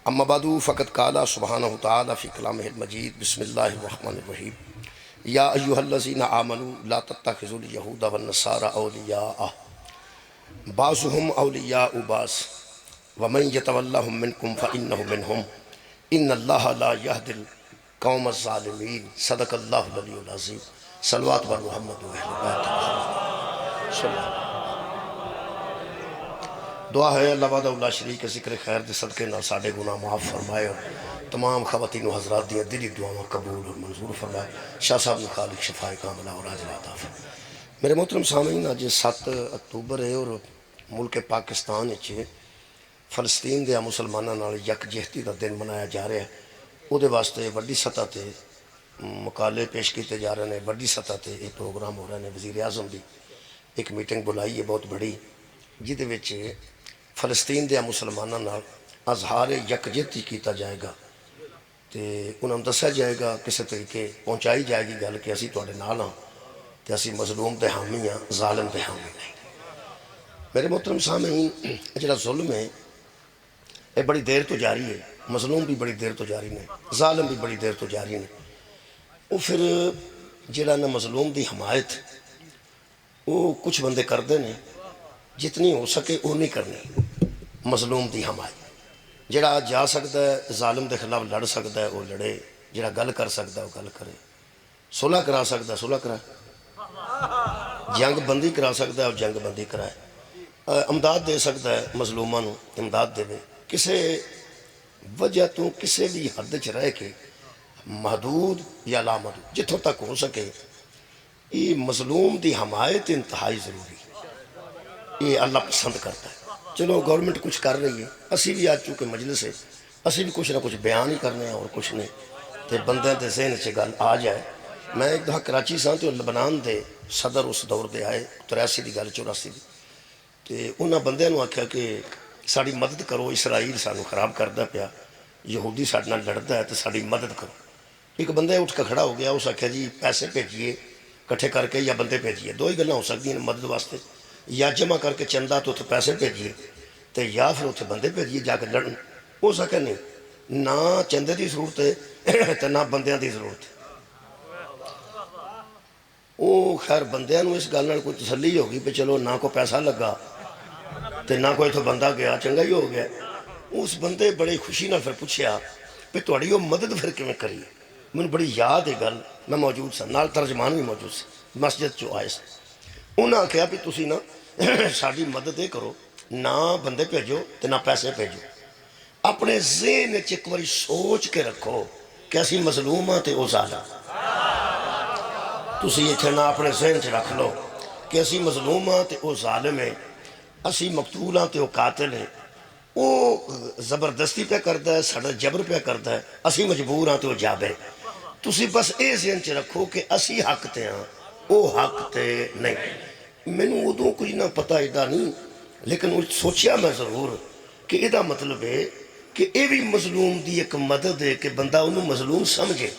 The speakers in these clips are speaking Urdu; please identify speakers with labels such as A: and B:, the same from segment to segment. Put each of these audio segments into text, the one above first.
A: اما بعد فقد قال سبحانہ تعالی فی کلامہ المجید بسم اللہ الرحمن الرحیم یا ایہا الذین آمنوا لا تتخذوا الیہود والنصارى اولیاء بعضهم اولیاء بعض ومن یتولہم منکم فانہ منہم ان اللہ لا یہدی القوم الظالمین صدق اللہ العلی العظیم صلوات بر محمد و اہل بیت صلی اللہ دعا ہے اللہ وحدہ لا شریک کے ذکر خیر دے صدقے نال ساڈے گناہ معاف فرمائے اور تمام خواتین و حضرات دیا دلی دعاواں قبول اور منظور فرمائے شاہ صاحب نے خالق شفائے کاملہ اور عاجلہ عطا فرمائے۔ میرے محترم سامعین آج 7 اکتوبر ہے اور ملک پاکستان وچ فلسطین دے مسلماناں نال یکجہتی دا دن منایا جا رہا ہے۔ او دے واسطے بڑی سطح تے مقالے پیش کیتے جا رہے ہیں، بڑی سطح تے ایک پروگرام ہو رہے ہیں۔ وزیر اعظم دی ایک میٹنگ بلائی ہے بہت بڑی، جہدے وچ فلسطین دے مسلماناں نال اظہار یکجہتی کیتا جائے گا تے انہوں دسیا جائے گا کسی طریقے پہنچائی جائے گی گل کہ اسی تواڈے نال ہاں تے اسی مظلوم تے حامی ہاں، ظالم تے حامی نہیں۔ میرے محترم سامعین، جڑا ظلم ہے یہ بڑی دیر تو جاری ہے، مظلوم بھی بڑی دیر تو جاری نے، ظالم بھی بڑی دیر تو جاری نے۔ وہ پھر جڑا نا مظلوم دی حمایت وہ کچھ بندے کردے نے، جتنی ہو سکے وہ نہیں کرنی مظلوم دی حمایت۔ جڑا جا سکتا ہے ظالم دے خلاف لڑ سکتا ہے وہ لڑے، جڑا گل کر سکتا ہے وہ گل کرے، صلح کرا سکتا ہے صلح کرائے، جنگ بندی کرا سکتا ہے وہ جنگ بندی کرائے، امداد دے سکتا ہے مظلوماں نو امداد دے، کسے وجہ تو کسے بھی حد چ رہ کے محدود یا لامحدود جتوں تک ہو سکے یہ مظلوم دی حمایت انتہائی ضروری ہے، یہ اللہ پسند کرتا ہے۔ چلو گورنمنٹ کچھ کر رہی ہے، اسی بھی آج چونکہ مجلس ہے اسی بھی کچھ نہ کچھ بیان ہی کرنے ہیں اور کچھ نہیں تے بندے دے ذہن سے گل آ جائے۔ میں ایک دفعہ کراچی ساں تے لبنان دے صدر اس دور دے آئے 83 دی گل 84 دی تے انہاں بندیاں نو آکھیا کہ ساڑی مدد کرو، اسرائیل سانو خراب کردا پیا، یہودی ساڈے نال لڑدا ہے تے ساڑی مدد کرو۔ ایک بندہ اٹھ کے کھڑا ہو گیا، اس آکھیا جی پیسے بھیجیے کٹھے کر کے یا بندے بھیجیے، دو ہی گلاں ہو سکتی ہیں مدد واسطے، یا جمع کر کے چندہ تو اتنے پیسے بھیجیے تے یا پھر اتنے بندے بھیجیے جا کے لڑن۔ ہو سکے نہیں، نہ چندے دی ضرورت ہے تے نہ بندیاں دی ضرورت ہے۔ وہ خیر بندیاں نو اس گل نال کوئی تسلی ہوگی پہ چلو نہ کوئی پیسہ لگا تے نہ کوئی تو بندہ گیا، چنگا ہی ہو گیا۔ اس بندے بڑی خوشی نال پھر پوچھیا پہ تہاڈی وہ مدد پھر کیویں کری؟ مجھے بڑی یاد ہے گل، میں موجود سا، نال ترجمان بھی موجود سے، مسجد چو آئے سے۔ انہوں نے کہا بھی تسی نا ساڑی مدد یہ کرو، نہ بندے بھیجو تے نہ پیسے بھیجو، اپنے ذہن ایک باری سوچ کے رکھو کہ اسی مظلوم ہاں تے او ظالم۔ تسی یہ نہ اپنے ذہن سے رکھ لو کہ اسی مظلوم ہاں تے او ظالم ہے، اسی مقتول ہاں تے او قاتل ہے، وہ زبردستی پہ کرتا ہے، ساڑا جبر پہ کرتا ہے، اسی مجبور ہاں تے او جابر ہے۔ تسی بس اے ذہن سے رکھو کہ اسی حق تے ہاں او حق تے نہیں۔ میں نے ادوں کچھ نہ پتہ ایڈا نہیں، لیکن سوچیا میں ضرور کہ ایدہ مطلب ہے کہ اے بھی مظلوم دی ایک مدد ہے کہ بندہ انہوں مظلوم سمجھے،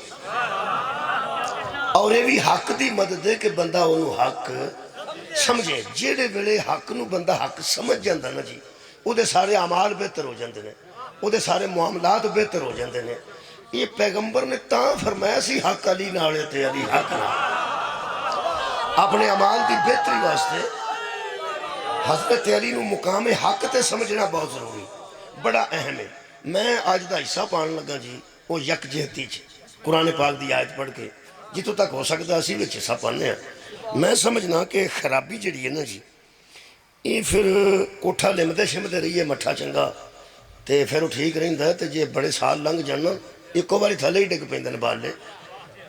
A: اور اے بھی حق دی مدد ہے کہ بندہ انہوں حق سمجھے۔ جیڑے ویلے حق نو بندہ حق سمجھ جاندہ نا جی، او دے سارے اعمال بہتر ہو جاندے نے، او دے سارے معاملات بہتر ہو جاندے نے۔ یہ پیغمبر نے تاں فرمایا سی حق علی نالے تے علی حق نہ، اپنے عمال دی بہتری واسطے حضرت علی نو مقام حق تے سمجھنا بہت ضروری، بڑا اہم ہے۔ میں آج دا حصہ پان لگا جی وہ یکجہتی چ قرآن پاک دی آیت پڑھ کے جتوں تک ہو سکتا اسی وچ حصہ پانے ہیں۔ میں سمجھنا کہ خرابی جڑی ہے نا جی، یہ پھر کوٹھا لمدے شمدے رہیے مٹھا چنگا تے پھر وہ ٹھیک رہندا ہے تے جے بڑے سال لنگ جانا ایکو باری تھلے ہی ڈگ پیندے بالے،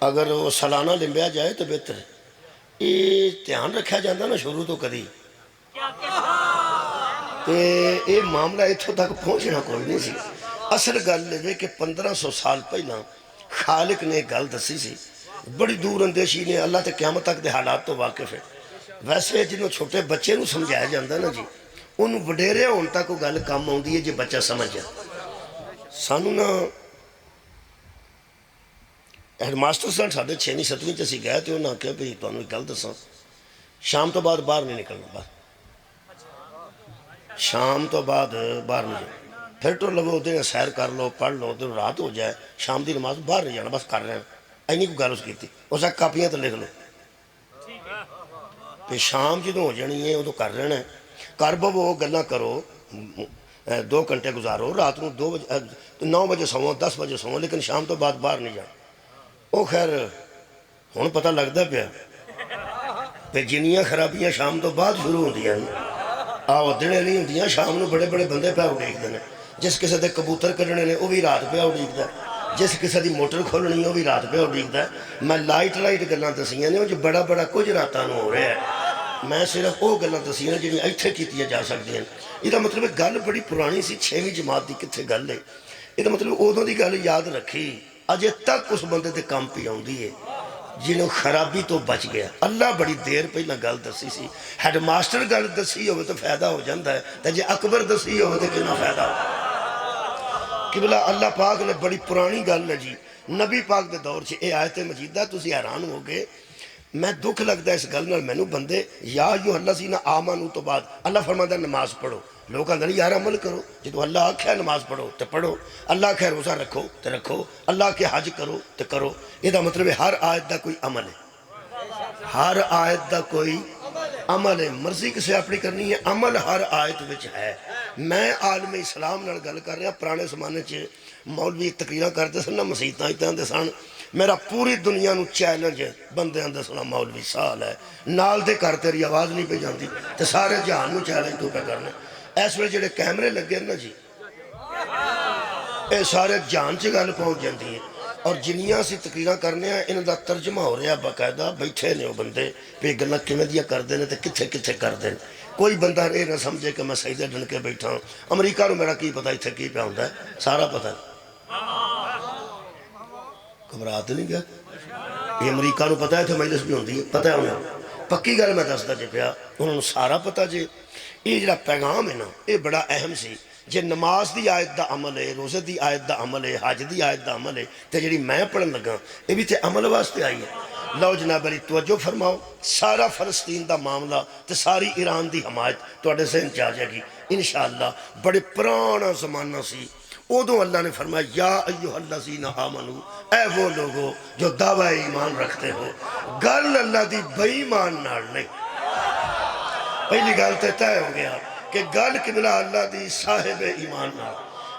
A: اگر وہ سالانہ لمبیا جائے تو بہتر ہے۔ یہ دھیان رکھا جاندہ نا شروع تو کدی تے یہ معاملہ اتھوں تک پہنچنا کوئی نہیں سی۔ اصل گل لے کہ 1500 سال پہلا خالق نے گل دسی سی، بڑی دور اندیشی نے، اللہ تے قیامت تک دے حالات تو واقف ہے۔ ویسے جنہوں چھوٹے بچے نو سمجھایا جاندہ نا جی، انہوں وڈیرے ہون تک وہ گل کام آؤندی ہے جی بچہ سمجھ جائے۔ سانو نا ہیڈ ماسٹر صاحب ساڑھے 6ویں 7ویں چسی گئے تھے، انہوں نے کہا بھئی تو انہوں ایک گل دساں، شام تو بعد باہر نہیں نکلنا، باہر شام تو بعد باہر نہیں جائے۔ پھر ٹر لو ادھر سیر کر لو پڑھ لو ادھر رات ہو جائے شام کی نماز باہر نہیں جانا بس کر رہے ہیں اینی کوئی گل اس کی اس کاپیاں تو لکھ لو پھر شام جدو ہو جانی ہے ادو کر رہنا کر بو گلاں کرو 2 گھنٹے گزارو رات کو 2 بجے 9 بجے سو 10 بجے سو لیکن شام تو بعد باہر نہیں جانا وہ خیر ہوں پتہ لگتا پیا پھر جنیاں خرابیاں شام تو بعد شروع ہوندیاں آؤ دنے نہیں ہوندیاں شام نو بڑے بڑے بندے پہ اڈیکدے نے جس کسی دے کبوتر کڈنے نے وہ بھی رات پہ اڈیکدا جس کسی دی موٹر کھولنی ہے وہ بھی رات پہ اڈیکدا میں لائٹ گلاں دسیاں نے جو بڑا بڑا کچھ راتاں نو ہو رہا ہے میں صرف وہ گلاں دسیاں نے جڑیاں ایتھے کیتیاں جا سکدیاں یہ مطلب گل بڑی پرانی سی 6ویں جماعت دی کتھے گل ہے یہ مطلب ادوں دی گل یاد رکھی اجے تک اس بندے تے کام پی آؤندی ہے جنہوں خرابی تو بچ گیا اللہ بڑی دیر پہلا گل دسی سی ہیڈ ماسٹر گل دسی ہوئے تو فائدہ ہو جاندہ ہے تو جے اکبر دسی ہوئے تو کنا فائدہ ہو قبلہ اللہ پاک نے بڑی پرانی گل ہے جی نبی پاک دے دور چھے اے آیت مجیدہ تسی حیران ہو گئے میں دکھ لگتا ہے اس گل نال مینوں بندے یا ایھا الذین آمنوا تو بعد اللہ فرماتا ہے نماز پڑھو لوگ کہتے ہیں یار عمل کرو جدو اللہ آکھیا نماز پڑھو تو پڑھو اللہ آکھیا روزہ رکھو تو رکھو اللہ آکھیا حج کرو تو کرو یہ مطلب ہے ہر آیت دا کوئی عمل ہے ہر آیت دا کوئی عمل ہے مرضی کسے اپنی کرنی ہے عمل ہر آیت وچ ہے میں عالم اسلام نال گل کر رہا پرانے زمانے چ مولوی تقریراں کرتے سن مسیتاں اتنے سن میرا پوری دنیا نو چیلنج ہے بندے اندر سنا مولوی سال ہے نال دے کر تیری آواز نہیں پہ جاندی تو سارے جہان نو چیلنج تو پہ کرنے اس ویلے جڑے کیمرے لگے نا جی اے سارے جہان چ گل پہنچ جاندی ہے اور جنیاں سی تقریراں کرنے ہیں انہاں دا ترجمہ ہو رہا باقاعدہ بیٹھے نے وہ بندے پہ گلاں کیویں دیاں کردے نے تے کتھے کتھے کردے نے کوئی بندہ یہ نہ سمجھے کہ میں سجدے ڈن کے بیٹھا ہوں امریکہ نو میرا کی پتہ اتھے کی پہ ہوندا ہے سارا پتہ ہے گھبراہٹ نہیں گیا یہ امریکہ نو پتہ ہے تھے مجلس بھی ہوندی ہے پتہ ہے انہیں پکی گل میں دستا جے پیا انہوں نے سارا پتہ جے یہ جڑا پیغام ہے نا یہ بڑا اہم سی جے نماز دی آیت دا عمل ہے روزے دی آیت دا عمل ہے حج دی آیت دا عمل ہے تے جڑی میں پڑھن لگا یہ بھی تے عمل واسطے آئی ہے لو جناب علی توجہ فرماؤ سارا فلسطین دا معاملہ تے ساری ایران دی حمایت توڑے ذہن چاہ جائے گی انشاءاللہ بڑے پرانا زمانہ سی ادو اللہ نے فرمایا یا ایھا الذین آمنوا اے وہ لوگو جو دعوی ایمان رکھتے ہو گل اللہ دی بے ایمان نال نہیں پہلی گل تے طے ہو گیا کہ گل قبلہ اللہ دی صاحب ایمان نال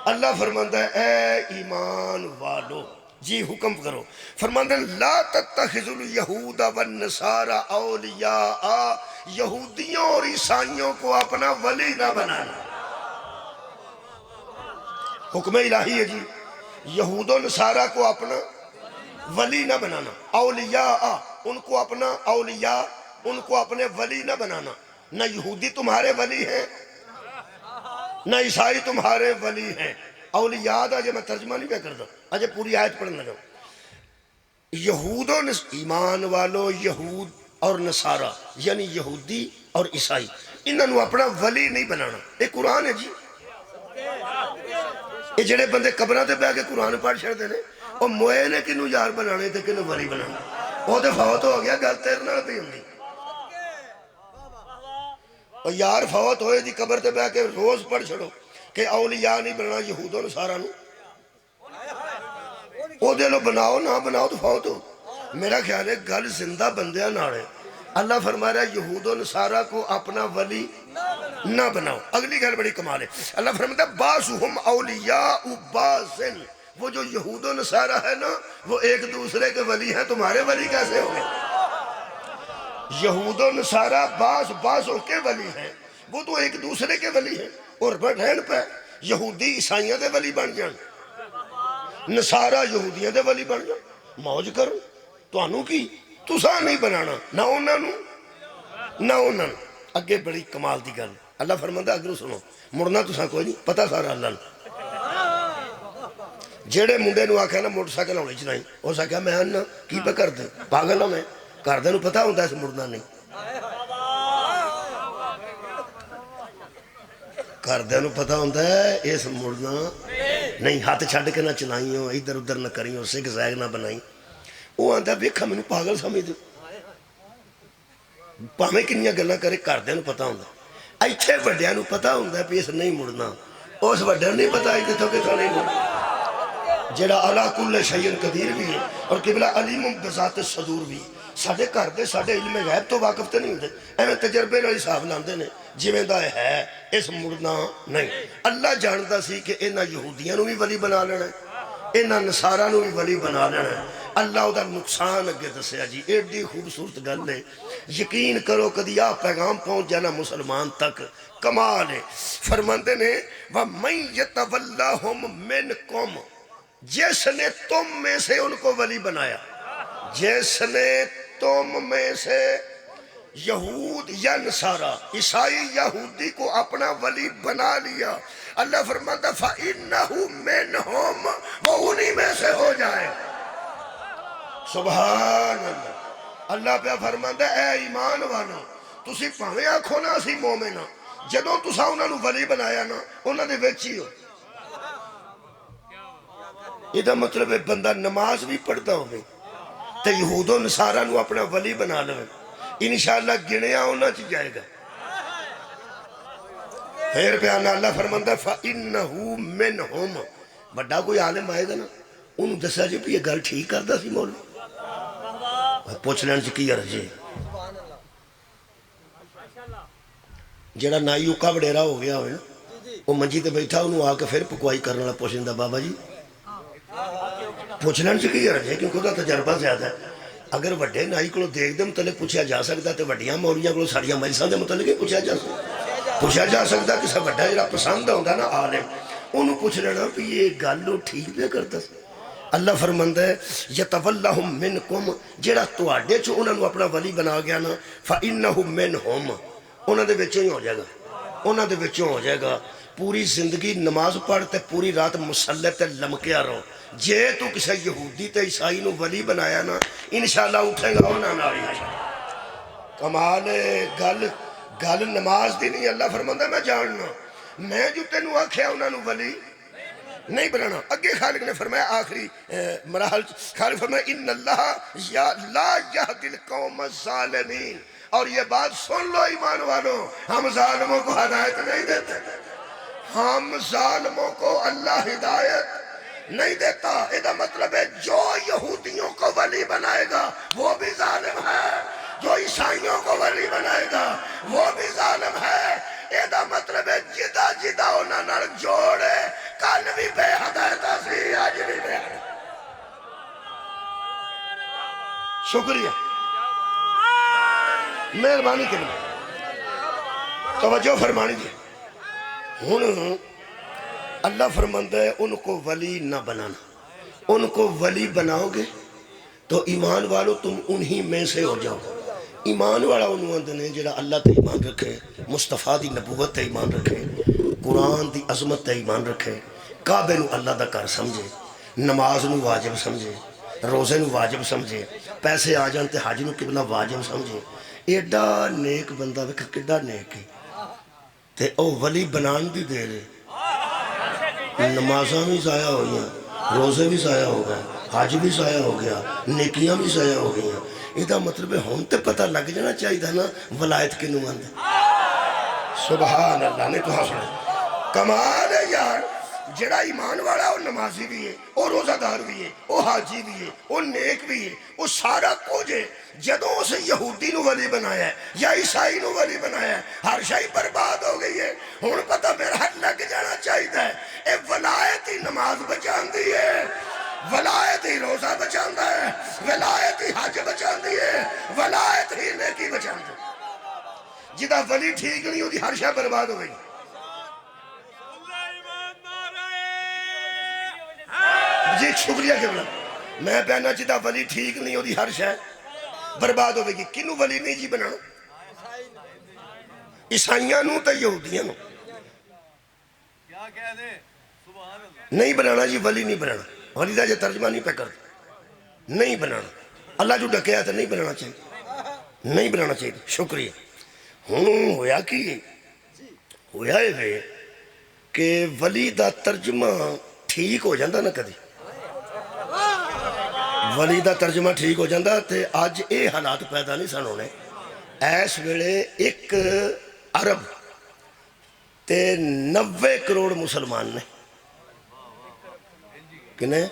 A: اللہ فرماندا ہے اے ایمان والو جی حکم کرو فرماندا ہے لا تتخذوا الیہود والنصارى اولیاء یہودیوں اور عیسائیوں کو اپنا ولی نہ بنانا حکم الہی ہے جی یہود و نصارہ کو اپنا ولی نہ بنانا اولیاء ان کو اپنا اولیاء ان کو اپنے ولی نہ بنانا نہ یہودی تمہارے ولی ہیں نہ عیسائی تمہارے ولی ہیں اولیاء دا جب میں ترجمہ نہیں پہ کرتا آج پوری آیت پڑھنے لگا یہود و ایمان والو یہود اور نصارہ یعنی یہودی اور عیسائی انہوں اپنا ولی نہیں بنانا ایک قرآن ہے جی یہ جڑے بندے قبروں تے بیٹھ کے قرآن پڑھ چھڑتے ہیں اور موئے نے کنوں یار بنانے تے کنوں ولی بنانا وہ تے فوت ہو گیا گل تیرے نال پئی ہوندی اور یار فوت ہوئے دی قبر تے بیٹھ کے روز پڑھ چھڑو کہ اولیاء نہیں بننا یہود و نصارہ نو وہ دے لو بناؤ نہ بناؤ تو فوت ہو میرا خیال ہے گل زندہ بندیاں نال ہے اللہ فرما رہا ہے یہود و نصارہ کو اپنا ولی نہ بناؤ اگلی گل بڑی کمال ہے اللہ فرماتا ہے بعضهم اولیاء بعض وہ جو یہود و نصارہ ہے نا وہ ایک دوسرے کے ولی ہیں تمہارے ولی کیسے ہوں گے یہود و نصارہ بعضوں کے ولی ہیں وہ تو ایک دوسرے کے ولی ہیں اور رہن پہ یہودی عیسائیاں دے ولی بن جان نصارہ یہودیاں دے ولی بن جان موج کرو تو انہوں کی تسا نہیں بنانا نہ انہوں اگے بڑی کمال دی گل اللہ فرماتا اگر سنو مڑنا تسا کوئی نہیں پتہ سارا اللہ نے جیڑے منڈے نو آکھا نا موٹر سائیکل ہونے چنائی وہ ساکھا میں آنا کی پہ کر دے پاگل ہوں میں کر دے نو پتہ ہوتا ہے اس مڑنا نہیں کر دے نو پتہ ہوتا ہے اس مڑنا نہیں ہاتھ چھڑ کے نہ چلائیں ہو ادھر ادھر نہ کریں ہو سکھ زیگ نہ بنائیں وہ آتا ہے بیکھا میں نو پاگل سمجھ دو پاہمیں کنیاں گلہ کرے کر دے نو پتہ ہوتا ہے ایتھے وڈیاں نو پتہ ہوتا ہے پیس نہیں مڑنا اس وڈر نہیں پتا ہی کتوں کتوں نہیں بول جڑا علا کل شیء قدیر بھی ہے اور قبلہ علیم بذات صدور بھی ساڑھے کر دے ساڑھے علم غیب تو واقف تے نہیں ہوتے ایویں تجربے نال حساب لاندے نے جویں دا ہے اس مڑنا نہیں اللہ جانتا سی کہ انہاں یہودیاں نو بھی ولی بنا لینا ہے انہاں نصاراں نو بھی ولی بنا لینا ہے اللہ او دا نقصان اگے دسیا جی ایڈی خوبصورت گل ہے یقین کرو کدی آ پیغام پہنچ جانا مسلمان تک کمال ہے فرماندے نے وَمَن يَتَوَلَّهُم مِّنكُمْ جس نے تم میں سے ان کو ولی بنایا جس نے تم میں سے یہود یا نصارہ عیسائی یہودی کو اپنا ولی بنا لیا اللہ فرماتا فَإِنَّهُ مِنْهُمْ وہ انہی میں سے ہو جائے سبحان اللہ اللہ پہ فرماتا اے ایمان والا تسی پاویں آکھو نا اسی مومن جدوں تسا انہاں نو ولی بنایا نا انہاں دے وچ ہی ہو یہ مطلب ہے بندہ نماز بھی پڑھتا ہوئے تو یہود و نصارہ نو اپنا ولی بنا لے انشاءاللہ گنیا ہونا چی جائے گا پھر پیانا اللہ فرماندہ فَإِنَّهُ مِنْهُمْ بڑا کوئی عالم آئے گا نا انہوں دسا جی بھی یہ گل ٹھیک کرتا سی مولا پوچھ لین سے کی عرض ہے جڑا نائی اکا بڑیرا ہو گیا ہوئے نا وہ منجی تے بیٹھا انہوں آ کے پھر پکوائی کرنے والا پوچھیں بابا جی پوچھ لین سے کی عرض ہے کیونکہ دا تجربہ زیادہ ہے اگر وڈے نائی کو دیکھ دے متعلق پوچھا جا سکتا تے وڈیاں مولیاں کو ساڑیاں مجلساں دے متعلق پوچھا جا سکتا کسا وڈا جڑا پسند ہوندہ نا عالم انہوں پوچھ لینا کہ یہ گالو ٹھیک بھی کرتا اللہ فرماندہ ہے یتولہم منکم جڑا تواڈے چو انہوں اپنا ولی بنا گیا نا فَإِنَّهُ مِنْهُمْ انہوں دے بچوں ہی ہو جائے گا انہوں دے بچوں ہو جائے گا پوری زندگی نماز پڑھتے پوری رات مسلح تے لمکیا رہو جے تو کسی یہودی تے عیسائی نو ولی بنایا نا انشاءاللہ اٹھیں گا ہونا ناری کمال گل نماز دی نہیں اللہ فرماندہ میں جاننا میں جو تینو آکھیا انہوں نو ولی نہیں بنانا اگے خالق نے فرمایا آخری مراحل خالق فرمایا ان اللہ لا یہدی القوم الظالمین اور یہ بات سن لو ایمان والو ہم ظالموں کو ہدایت نہیں دیتے ہم ظالموں کو اللہ ہدایت نہیں دیتا یہ مطلب ہے جو یہودیوں کو ولی بنائے گا وہ بھی ظالم ہے جو عیسائیوں کو ولی بنائے گا وہ بھی ظالم ہے یہ مطلب ہے جدا جدا انہاں نال جوڑے کل بھی بے ہدایت سی آج بھی بے ہدایت شکریہ مہربانی کرنا توجہ فرمانی دی ہن اللہ فرماندہ ہے ان کو ولی نہ بنانا ان کو ولی بناؤ گے تو ایمان والو تم انہی میں سے ہو جاؤ ایمان والا انہوں نے جڑا اللہ تے ایمان رکھے مصطفیٰ دی نبوت تے ایمان رکھے قرآن دی عظمت تے ایمان رکھے کعبے نو اللہ دا کر سمجھے نماز نو واجب سمجھے روزے نو واجب سمجھے پیسے آ جان تے حج نو قبلہ واجب سمجھے ایڈا نیک بندہ ویکھ کڈا نیک ہے تے او ولی بنان دی دے رہے نمازاں بھی ضائع ہو گیا روزے بھی ضائع ہو گئے حج بھی ضائع ہو گیا نیکیاں بھی ضائع ہو گیا یہ مطلب ہے ہون تے پتہ لگ جانا چاہیے تھا نا ولایت کے نوند سبحان اللہ نے تو حاصل کمال ہے یار جڑا ایمان والا وہ نمازی بھی ہے وہ روزہ دار بھی ہے وہ حاجی بھی ہے وہ نیک بھی ہے وہ سارا کچھ ہے جدوں اسے یہودی نو ولی بنایا ہے یا عیسائی نو ولی بنایا ہے ہر شئی برباد ہو گئی ہے ہن پتہ میرا حد لگ جانا چاہیے اے ولایت ہی نماز بچاندی ہے ولایت ہی روزہ بچاندہ ہے ولایت ہی حج بچاندی ہے ولایت ہی نیکی بچاندی ہے جدہ ولی ٹھیک نہیں ہوتی ہر شئی برباد ہو گئی جی شکریہ کبلا میں پہنا جدہ ولی ٹھیک نہیں ہوتی ہر شئی برباد ہوئے گی کنو ولی نہیں جی بنا عیسائیاں نو تا یہودیاں نو نہیں بنانا جی ولی نہیں بنانا ولی دا جو ترجمہ نہیں پہ کرتا نہیں بنانا اللہ جو ڈکیا تھا نہیں بنانا چاہیے نہیں بنانا چاہیے شکریہ ہوں ہویا کی ہویا ہے کہ ولی دا ترجمہ ٹھیک ہو جاندہ نا کدی ولی دا ترجمہ ٹھیک ہو جاندہ تے آج اے حالات پیدا نہیں سن ہونے ایس ویلے ایک عرب تے 90 کروڑ مسلمان نے کنے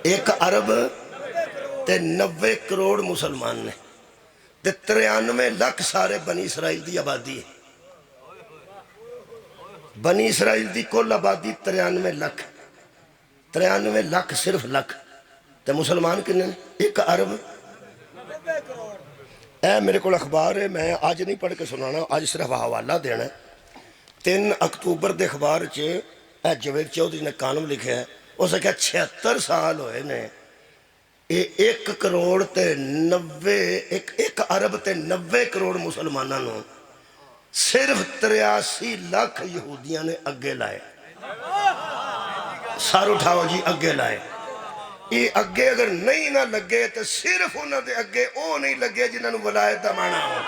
A: 1 ارب تے 90 کروڑ مسلمان نے تے 93 لاکھ سارے بنی اسرائیل دی آبادی ہے بنی اسرائیل دی کل آبادی 93 لاکھ 93 لاکھ صرف لاکھ تے مسلمان کنے 1 ارب اے میرے کو اخبار ہے میں آج نہیں پڑھ کے سنانا آج صرف حوالہ دینا 3 اکتوبر دے اخبار اے جوید چودھری نے کانم لکھا ہے اسے کہا 76 سال ہوئے نے 1 کروڑ تے 90 1 ارب تے 90 کروڑ مسلمانوں صرف 83 لاکھ یہودیاں نے اگے لائے سار اٹھاؤ جی اگے لائے یہ اگے اگر نہیں نہ لگے تو صرف انہوں دے اگے او نہیں لگے جنہوں ولایت دا معنی ہو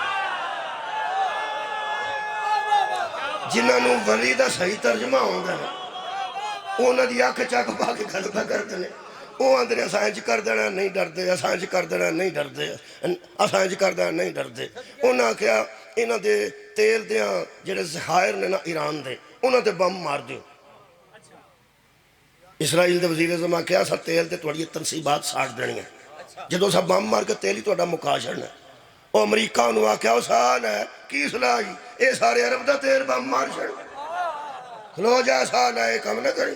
A: جنہوں ولی دا صحیح ترجمہ ہوں گا انہوں دی آنکھ چاک پا کے گھلتا کر دینے وہ اندر اسانج کر دینا نہیں ڈر دے اسانج کر دینا نہیں ڈر دے اسانج کر دینا نہیں ڈر دے انہوں کیا انہوں دے تیل دیاں جڑے ذخائر نے نا ایران دے انہوں دے بم مار دیو اسرائیل دے وزیر اعظم کیا سا تیل تے توڑی تنصیبات ساڑھ دینی ہیں جدو سا بم مار کے تیل ہی توڑا مکاشن ہے وہ امریکہ انہوں کیا سال ہے کی صلاحی اے سارے عرب دا تیل بم مار شڑ کھلو جا سال ہے کم نہ کریں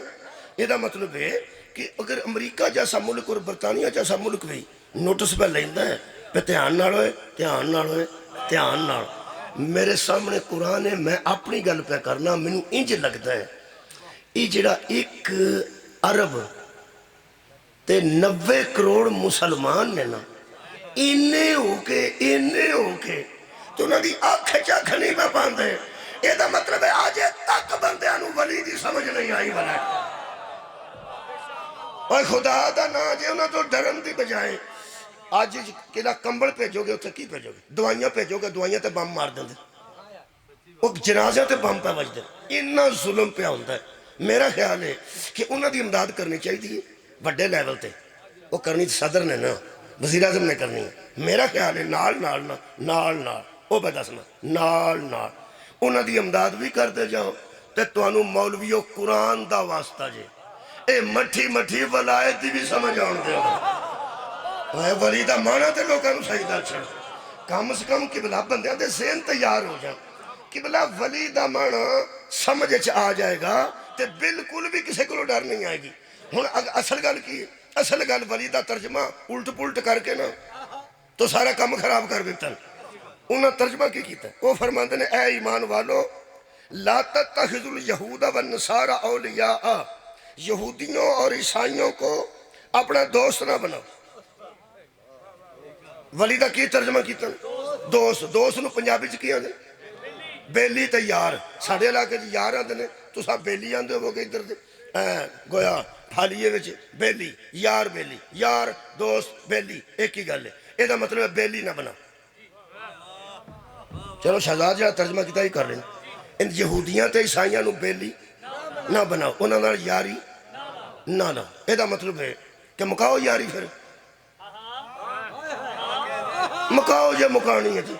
A: یہ دا مطلب ہے کہ اگر امریکہ جیسا ملک اور برطانیہ جیسا ملک بھی نوٹس پہ لیندہ ہے پہ تیان نہ ہوئے تیان نہ ہوئے تیان نہ ہوئے میرے سامنے قرآن ہے میں اپنی گل پہ کرنا منو انج لگتا ہے یہ جڑا 1 ارب تے 90 کروڑ مسلمان نے نا انہیں ہو کے تو انہوں دی آنکھ چاک نہیں پہ پاندے یہ دا مطلب ہے آج تک بندیانو ولی دی سمجھ نہیں آئی بنا اور خدا دا نا جے انہوں تو ڈرن دی بجائے آج کلا کمبل پیجو گے اتھے کی پیجو گے دوائیاں پیجو گے دوائیاں تے بم مار دیں دے وہ جنازہ تے بم پہ بج دیں انہا ظلم پہ ہوندہ ہے میرا خیال ہے کہ انہوں دی امداد کرنی چاہیے تھی بڑے لیول تے وہ کرنی صدر نے نا وزیر اعظم نے کرنی ہے میرا خیال ہے نال وہ پہ دسنا نال انہوں دی امداد بھی کرتے جاؤ تے توانو مولویو قرآن دا واسطہ جے اے مٹھی ولایت دی بھی سمجھ آن دے اے ولی دا مانا تے لوگاں نو صحیح دا چھڑ کم سے کم قبلہ بندیاں دے ذہن تیار ہو جائیں قبلہ ولی دا مانا سمجھ آ جائے گا تے بالکل بھی کسی کو ڈر نہیں آئے گی ہن اصل گل کی اصل گل ولی دا ترجمہ الٹ پلٹ کر کے نا تو سارا کام خراب کر دیتا انہاں ترجمہ کی کیتا ہے وہ فرماندے نے اے ایمان والو لا تتخذوا الیہود والنصارى اولیاء یہودیوں اور عیسائیوں کو اپنا دوست نہ بناؤ ولی دا کی ترجمہ کیتا دوست نو پنجابی چ کی آندے بیلی تے یار ساڑھے علاقے جی یار آندے نے تو سا بیلی آندے ہو گئے ادھر دے گویا پھالیے وچ بیلی یار دوست بیلی ایک ہی گل ہے یہ دا مطلب ہے بیلی نہ بنا چلو شہزاد جہاں ترجمہ کیتا ہی کر رہے ہیں ان یہودیاں تے عیسائیاں نو بیلی نہ بناؤ انہاں نال یاری نہ یہ دا مطلب ہے کہ مکاؤ یاری پھر مکاؤ جے مکانی ہے جی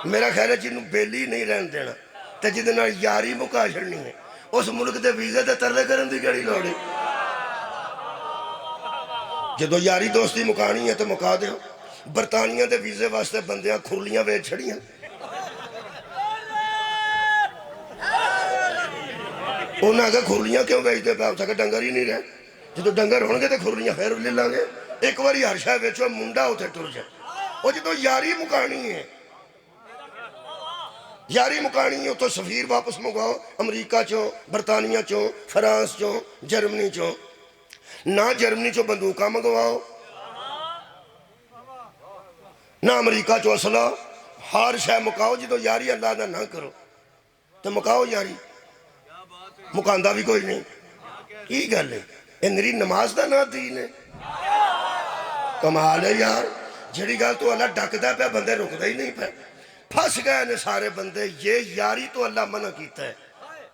A: میرا خیال ہے جنہوں بیلی نہیں رہن دینا تے جدنا یاری مکا چھڑنی ہے اس ملک دے ویزے تے ترلے کرن دی گڑی لوڑی جدو یاری دوستی مکانی ہے تو مکا دے برطانیہ دے ویزے واسطے بندیاں کھرلیاں ویچ چھڑی ہیں انہاں اگر کھرلیاں کیوں ویچ دے پہ آپ سکے ڈنگر ہی نہیں رہے جدو ڈنگر ہونگے تے کھرلیاں خیر لے لانگے ایک باری ہر شاہ ویچو منڈا ہوتے ٹر جائے وہ جدو یاری مکانی ہے یاری مکانی ہے تو سفیر واپس مگواؤ امریکہ چوں برطانیہ چوں فرانس چوں جرمنی چوں نہ جرمنی چوں بندوقہ مگواؤ نہ امریکہ چوں اسلحہ ہر شے مکاؤ جدو یاری اللہ نہ کرو تو مکاؤ یاری مکاندہ بھی کوئی نہیں کی گل ہے یہ میری نماز دا نہ دین ہے کمال ہے یار جڑی گل تو اللہ ڈکدا پہ بندے رکدا ہی نہیں پہ پھنس گئے نے سارے بندے یہ یاری تو اللہ منع کیتا ہے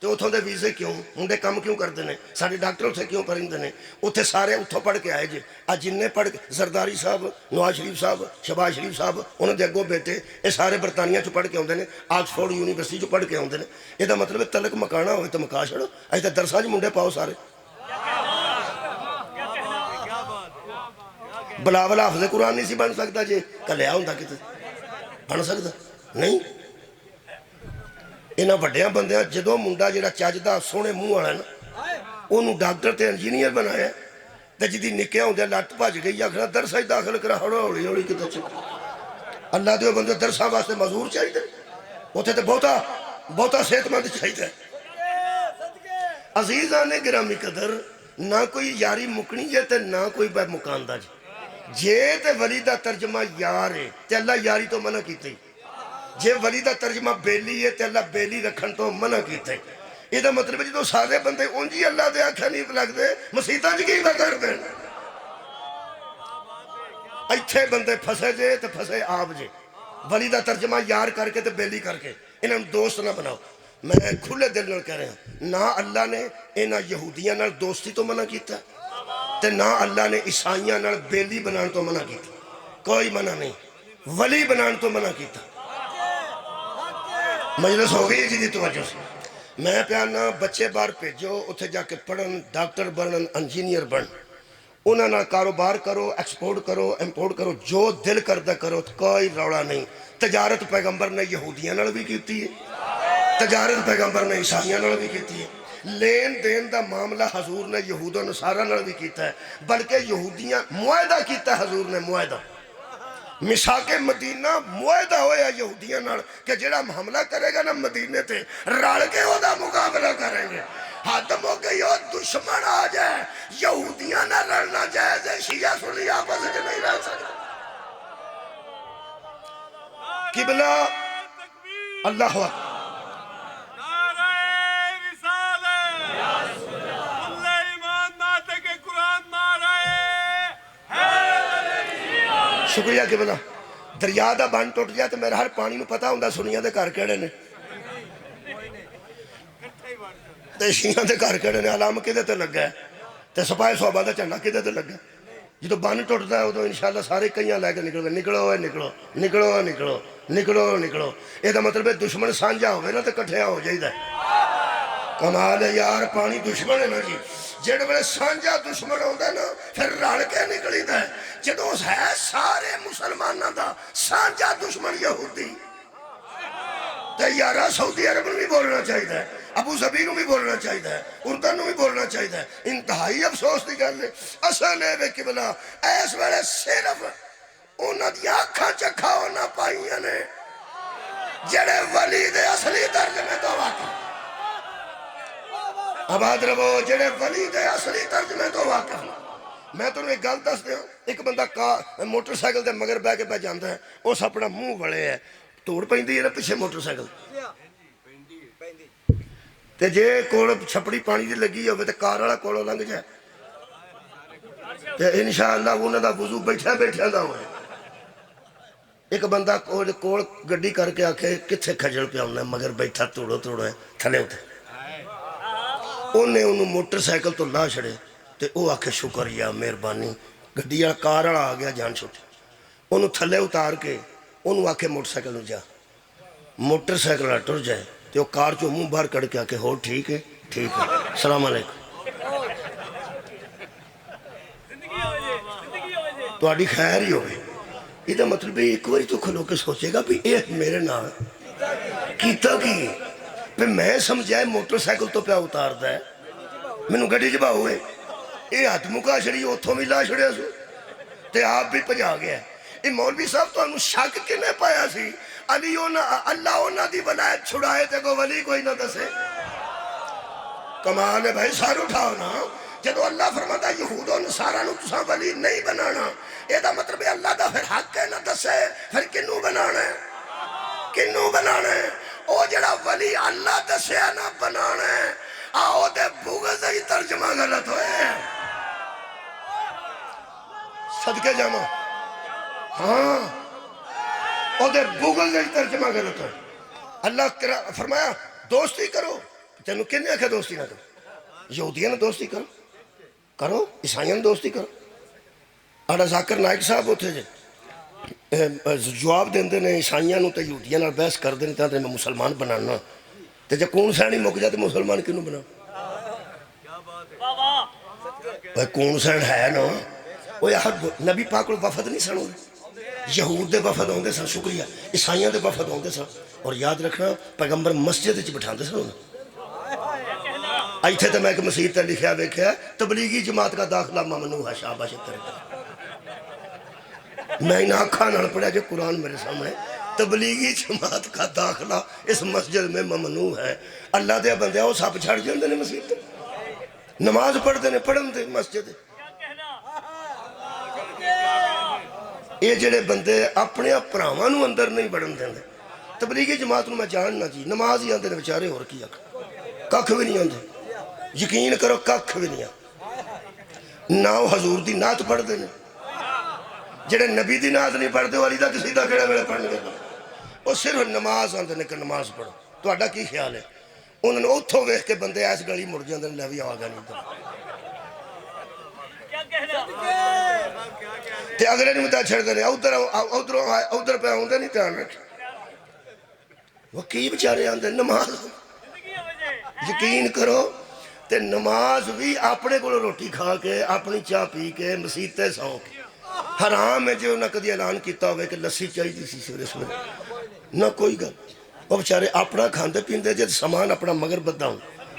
A: تو اتوں کے ویزے کیوں منڈے کام کیوں کرتے ہیں سارے ڈاکٹر اتنے کیوں پڑھتے ہیں اتنے سارے اتوں پڑھ کے آئے جی آج جن پڑھ کے زرداری صاحب نواز شریف صاحب شہباز شریف صاحب انہوں کے اگوں بیٹے یہ سارے برطانیہ چ پڑھ کے آتے ہیں آکسفورڈ یونیورسٹی چ پڑھ کے آتے ہیں یہ مطلب تلک مکانا ہوئے تو مکا چھڑو اج تو درساں چ منڈے پاؤ سارے بلاول حافظ قرآن نہیں سی بن سکتا جی کلیا ہوں کتنے بن سکتا نہیں یہاں وڈیا بندیاں جدو منڈا جہاں چجدا سونے منہ والا نا انہوں ڈاکٹر تے انجینئر بنایا تو جی نکیا ہوں لت بج گئی آخر درسا ہی داخل کرا ہولی ہولی کتنے چک اللہ دے بندے درساں واسطے مزدور چاہیے اتنے تو بہتا صحت مند چاہیے عزیزاں نے گرامی قدر نہ کوئی یاری مکنی ہے تے نہ کوئی بے مکاندہ جی جے تے ولی دا ترجمہ یار ہے تے اللہ یاری تو منع کیتے جے ولی دا ترجمہ بیلی ہے تے اللہ بیلی رکھن تو منع کیتے یہ دا مطلب ہے جدو سارے بندے انجی اللہ دے آکھا نہیں لگ دے مسیطہ جی کی کر دیں ایتھے بندے پھسے جے تے پھسے آپ جے ولی دا ترجمہ یار کر کے تے بیلی کر کے انہاں دوست نہ بناؤ میں کھلے دل نال کہہ رہا ہوں نہ اللہ نے انہاں یہودیاں نال دوستی تو منع کیتا تے نہ اللہ نے عیسائیاں نال بیلی بنان تو منع کیتا کوئی منع نہیں ولی بنان تو منع کیتا مجلس ہو گئی جی توجہ سے میں پیانا بچے بار بھیجو اتنے جا کے پڑھن ڈاکٹر بنن انجینئر بن انہاں نال کاروبار کرو ایکسپورٹ کرو امپورٹ کرو جو دل کردہ کرو کوئی روڑا نہیں تجارت پیغمبر نے یہودیاں نال بھی کیتی ہے تجارت پیغمبر نے عیسائیاں نال بھی کیتی ہے لین دین دا معاملہ حضور نے یہود و نصارہ نال بھی کیتا ہے بلکہ یہودیاں معاہدہ کیتا ہے حضور نے معاہدہ مساق مدینہ معاہدہ ہویا یہودیاں نال کہ جڑا حملہ کرے گا نا مدینے تے رل کے او دا مقابلہ کریں گے حاتم ہو گئی اور دشمن آ جائے یہودیاں نہ لڑنا جائز ہے شیعہ سنی آپس سے نہیں رہ سکتے قبلہ اللہ اکبر شکریہ قبلہ دریا دا بن ٹوٹ جائے تو میرا ہر پانی نو پتا ہوندہ سنیاں دے گھر کیڑے نے تے شیعہ دے گھر کیڑے نے علام کدے تے لگا ہے تے سپاہی صحابہ دا جھنڈا کدے تے لگا ہے جدو بن ٹوٹدا ہے تو انشاءاللہ سارے کئیاں لے کے نکل گئے نکلو اے نکلو نکلو نکلو نکلو نکلو یہ دا مطلب ہے دشمن سانجا ہوئے نا تے کٹھیا ہو جائیدا ہے کمال ہے یار پانی دشمن ہے نا جی جڑے بڑے سانجا دشمن ہوتا ہے نا پھر رل کے نکلی دا ہے جدو ہے سارے مسلمانوں دا سانجا دشمن یہودی تے یارہ سعودی عرب میں بھی بولنا چاہیے ابو ظبی کو بھی بولنا چاہیے اردن کو بھی بولنا چاہیے انتہائی افسوس دی گل ہے اصل ہے بے قبلہ ایس ویلے صرف انہاں دی آنکھاں چکھاؤ نہ پائیاں نے جڑے ولی دے اصلی ترجمے تو واقف آباد رہو جڑے ولی دے اصلی ترجمے تو واقف میں تو ایک گل دس دیا ایک بندہ موٹر سائیکل دے مگر بہ کے پہ جاندہ ہے اس اپنا منہ بڑے ہے توڑ پیندی ہے نا پیچھے موٹر سائیکل تے جے کول چھپڑی پانی دی لگی ہوئے تے کار والا کولو لنگ جائے تے انشاءاللہ انہاں دا وضو بیٹھا بیٹھا دا ہوئے ایک بندہ کول گڈی کر کے آکھے کتھے کھجل پہ ہونا ہے مگر بیٹھا توڑو توڑو ہے تھلے ہوتے انہیں انہوں موٹر سائیکل تو لا چھڑے تے او آکھے شکریہ مہربانی گڈیا کار والا آ گیا جان چھوٹے انہوں تھلے اتار کے انہوں آکھے موٹر سائیکل نو جا موٹر سائیکل والا ٹر جائے تے وہ کار چو منہ باہر کڑ کے آکھے ہو ٹھیک ہے السلام علیکم تو آڈی خیر ہی ہوئے یہ دا مطلب ہے ایک واری تو کھلو کے سوچے گا بھی اے میرے نام کیتا کی پھر میں سمجھائے موٹر سائیکل تو پہ اتار دا ہے میں نو گڑی جبا ہوئے اے ہاتھ مکا شڑی اتھوں بھی لا شڑیا سو تے آپ بھی پجا گیا اے مولوی صاحب تو انہوں شک کنے پایا سی اللہ اونا دی ولایت چھڑائے تے کو ولی کوئی نہ دسے کمال ہے بھائی سار اٹھاؤ نا جدو اللہ فرماتا یہود و نصارہ نو تساں ولی نہیں بنانا یہ دا مطلب ہے اللہ دا پھر حق ہے نہ دسے پھر کنوں بنانا ہے کنوں بنانا ہے او جڑا ولی اللہ دسے نہ بنانا ہے آؤ دے بغض ہی ترجمہ غلط ہوئے صدقے جانا ہاں او دے بغض ہی ترجمہ غلط ہوئے اللہ فرمایا دوستی کرو تینوں کہنے آکھا دوستی نہ کرو؟ یہودیاں نے دوستی کرو کرو، عیسائیاں نے دوستی کرو۔ آڑا ذاکر نائک صاحب ہوتے جے جواب دیندے نے عیسائیاں نو تے یہودیاں نال بحث کر دیں تے میں مسلمان بنانا تے جے کون سین ہی مک جاتے مسلمان کیوں بنا؟ کون سین ہے نا وہ یار نبی پاک کو وفد نہیں سن یہود دے وفد ہوندے سن، شکریہ، عیسائیاں دے وفد ہوندے سن، اور یاد رکھنا پیغمبر مسجد وچ بٹھاندے سن۔ ایتھے تے میں ایک مسیح تے لکھیا ویکھیا تبلیغی جماعت کا داخلہ ممنوع ہے، شاباش طریقہ میں انہاں آنکھاں نال پڑھا جو قرآن میرے سامنے، تبلیغی جماعت کا داخلہ اس مسجد میں ممنوع ہے۔ اللہ دے بندے وہ سب چھڑ جاندے نے مسجد تے، نماز پڑھتے نے پڑھن دے مسجد۔ یہ جڑے بندے اپنے پراواں نو اندر نہیں بڑھن دیندے، تبلیغی جماعت نو میں جاننا جی نماز ہی آندے نے بیچارے، اور کی ککھ بھی نہیں آندے، یقین کرو ککھ بھی نہیں آندے، نہ وہ حضور دی نعت پڑھتے ہیں، جڑے نبی دی نعت نہیں پڑھتے وہ علی دا کسی دا کیڑے ویلے پڑھن گے، وہ صرف نماز آندے نے کہ نماز پڑھو۔ تہاڈا کی خیال ہے؟ انہوں نے اتھوں ویکھ کے بندے ایس گلی مڑ جاندے نے، لے بھی آ گیا نہیں تو تے اگلے نہیں متا چھڑ دے ادھر پہ آندے نہیں دھیان رکھ، وہ کی بیچارے آندے نماز۔ یقین کرو تے نماز بھی اپنے کو روٹی کھا کے اپنی چاہ پی کے مسیتے سو کے حرام ہے جو نہ کدی اعلان کیتا ہوئے کہ لسی چاہیے سی سویرے سویرے، نہ کوئی گل۔ وہ بیچارے اپنا کھاندے پیندے جے سامان اپنا مگر بداؤں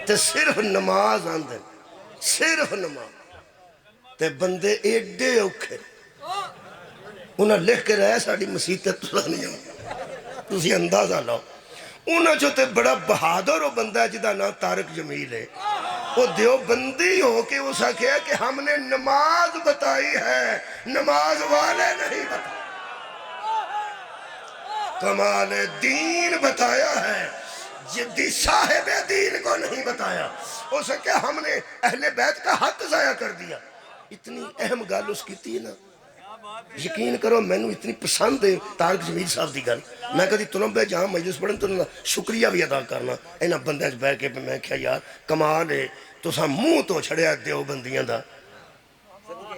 A: تے صرف نماز آندے، صرف نماز۔ تے بندے ایڈے اوکھے انہاں لکھ کے رہے ساڑی مسیطے تسا نہیں ہوں، تسی اندازہ لاؤ۔ انہاں جو تے بڑا بہادر ہو بندہ ہے جدہ نام طارق جمیل ہے، وہ دیوبندی ہو کے وہ سکھے کہ ہم نے نماز بتائی ہے، نماز والے نہیں بتائی، کمال دین بتایا ہے، جدی صاحب دین کو نہیں بتایا۔ وہ سکھے ہم نے اہل بیت کا حق ضائع کر دیا۔ اتنی اہم گل اس کی تھی نا، یقین کرو میں نے اتنی پسند ہے طارق جمیل صاحب دی گل، میں کدی تلمبے جہاں مجلس پڑھن تو شکریہ بھی ادا کرنا اینا بندے سے بیٹھ کے میں کہا یار کمال ہے تساں منہ تو چھڑیا دیوبندیاں دا۔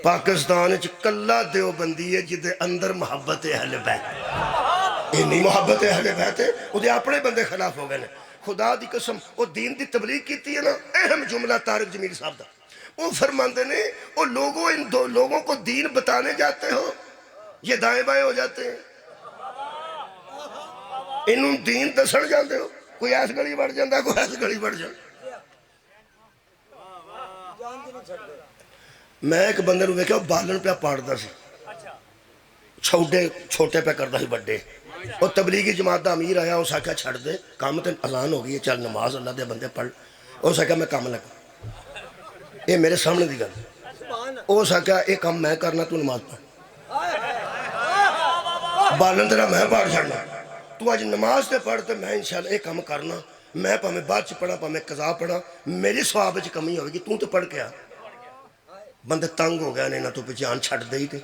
A: پاکستان وچ کلا دیوبندی ہے جدے اندر محبت اہل بیت، یہ نہیں محبت اہل بیت ہے، وہ دے اپنے بندے خلاف ہو گئے ہیں۔ خدا دی قسم وہ دین دی تبلیغ کیتی ہے نا، اہم جملہ طارق جمیل صاحب دا، وہ فرماندے نے وہ لوگوں ان دو لوگوں کو دین بتانے جاتے ہو یہ دائیں بائیں ہو جاتے ہیں، انہوں دین دسڑ جاتے ہو، کوئی ایس گلی بڑھ جاندہ کوئی ایس گلی بڑھ جاندہ۔ میں ایک بندے نو دیکھا بالن پہ پاڑ دا سی، چھوٹے پہ کردہ ہی بڑھے، اور تبلیغی جماعت دا امیر آیا اس آکھا چھڑ دے کام تے اذان ہو گئی چل نماز اللہ دے بندے پڑھ، اس آکھا میں کام لگا، یہ میرے سامنے دی گل، اس آکھا یہ کام میں کرنا تو نماز پڑھ، بالن تیرا میں پاڑ چھڑنا، تو آج نماز تے پڑھ تے میں انشاءاللہ یہ کام کرنا، میں پا میں بعد چ پڑھا پا میں قضا پڑھا، میری ثواب وچ کمی ہوگی، تو پڑھ کے آ۔ بندے تنگ ہو گیا نہیں تو پہ جان چھڑ دے ہی تھے۔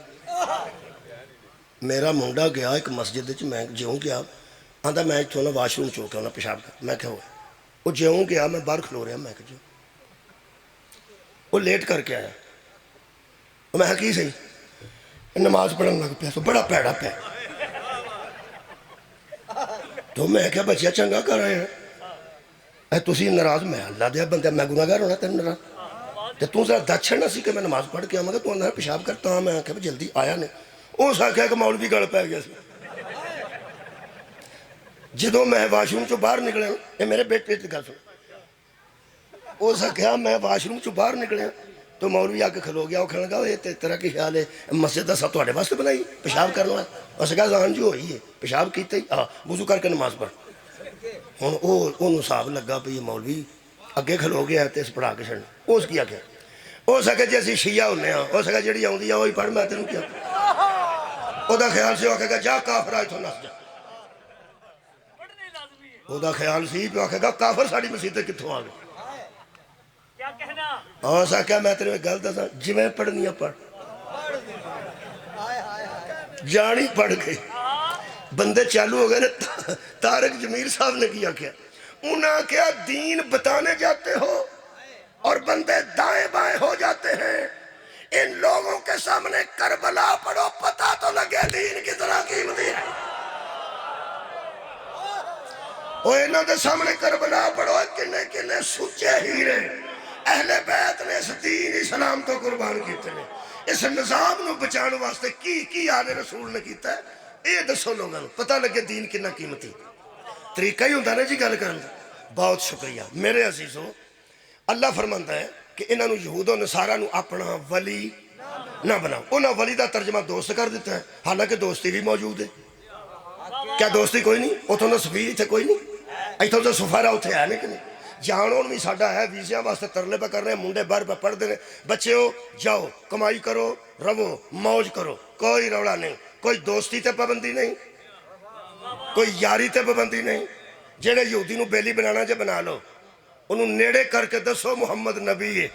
A: میرا منڈا گیا ایک مسجد وچ، میں جیوں گیا آندا میں اتھوں نہ واش روم چوکا ہونا پیشاب کر، میں کہا ہوا وہ جیوں گیا میں باہر کھلو رہا، میں کہا جو وہ لیٹ کر کے آیا، میں کہا کی صحیح نماز پڑھن لگ پیا تو بڑا پیڑا پہ، تو میں کہا بچیا چنگا کر رہے ہیں اے تسی ناراض، میں اللہ دیا بندہ میں گناہگار ہونا تین ناراض، تے تو ذرا دچھڑنا سی کہ میں نماز پڑھ کے آواں گا، تو اندر پیشاب کرتا ہوں، میں کہا جلدی آیا نہیں، اس آکھیا کہ مولوی گل پہ گیا سی۔ جدوں میں واش روم چوں باہر نکلے، یہ میرے بیٹے کی گل سن، اس آکھیا میں واش روم چوں باہر نکلے تو مولوی آ کے کھلو گیا، وہ کہنے لگا یہ تیرا کی خیال ہے مسجد دا سب تہاڈے واسطے بنائی پیشاب کرنا ہے؟ اس کہا اذان جو ہوئی ہے پیشاب کیتے ہی وضو کر کے نماز پڑھ۔ ہن اونوں حساب لگا پئی مولوی اگے کھلو گیا تے اس پڑھا کے چھڑنا، اس کی آکھیا ہو سکے جی اسی شیعہ ہونے ہاں، ہو سکے جڑی آؤندی ہے وہی پڑھ، میں تینوں کیا او دا خیال سی، وہ آکھے گا جا کافر اتھوں نس جا، او دا خیال سی کہ آکھے گا کافر ساڑی مسیح تے کتھوں آ گئے، ہاں سا کیا میں تیرے گل دساں جی میں پڑھنی پڑھ، جانی پڑھ گئی، بندے چالو ہو گئے نا۔ طارق جمیل صاحب نے کیا کیا انہاں کیا دین بتانے جاتے ہو اور بندے دائیں بائیں ہو جاتے ہیں. ان لوگوں کے سامنے کربلا پڑھو پتہ تو لگے دین کتنا قیمتی ہے. وہ انہوں دے سامنے کربلا پڑھو کنے کنے سچے ہیرے اہل بیت نے اس دین اسلام تو قربان کیتے ہیں. اس نظام نو بچان واسطے کی آل رسول نے کیتا ہے یہ دسو لوگوں پتہ لگے دین کتنا قیمتی. طریقہ ہی ہوتا نا جی گل کرن دا. بہت شکریہ میرے عزیزو. اللہ فرماندا ہے کہ انہاں نو یہود و نصارہ نو اپنا ولی نہ بناؤ. انہاں ولی دا ترجمہ دوست کر دیتا ہے حالانکہ دوستی بھی موجود ہے. کیا دوستی کوئی نہیں؟ اتوں دا سفیر اتنے کوئی نہیں. اتوں دا سفارا اتنے ہے نہیں کہ نہیں. جانون بھی ساڈا ہے ویزیاں واسطے ترلے پہ کر رہے ہیں منڈے بار پہ پڑھ دے رہے. بچے ہو جاؤ کمائی کرو رو موج کرو کوئی روڑا نہیں. کوئی دوستی تے پابندی نہیں کوئی یاری تے پابندی نہیں. جہے یہودی نو بیلی بنانا جے بنا لو انہوں نیڑے کر کے دسو محمد نبی ہے.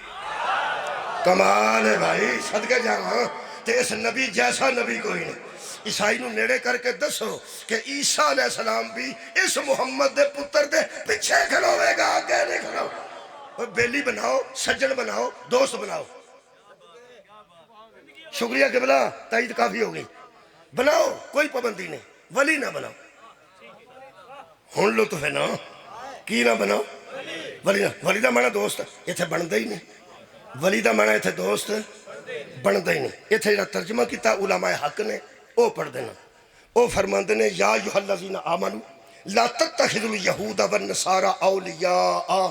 A: کمال ہے بھائی صدقے جاواں تے اس نبی جیسا نبی کوئی نہیں. عیسائی نو نیڑے کر کے دسو کہ عیسیٰ علیہ السلام بھی اس محمد دے پتر دے پیچھے کھلوے گا آگے نہیں کھلو. بیلی بناؤ سجن بناؤ دوست بناؤ. شکریہ قبلہ تائید کافی ہو گئی. بناؤ کوئی پابندی نہیں. ولی نہ بناؤ. ہن لطف ہے نا کی نہ بناؤ ولی نہ. ولی دا مانا دوست اتھے بندا ہی نہیں. ولی دا مانا اتھے دوست بندا ہی نہیں. اتھے جڑا ترجمہ کیتا علماء حق نے او پڑھ دینا. او فرماندے نے یا ایھا الذین آمنوا لا تتخذوا اليہود والنصارى اولیاء.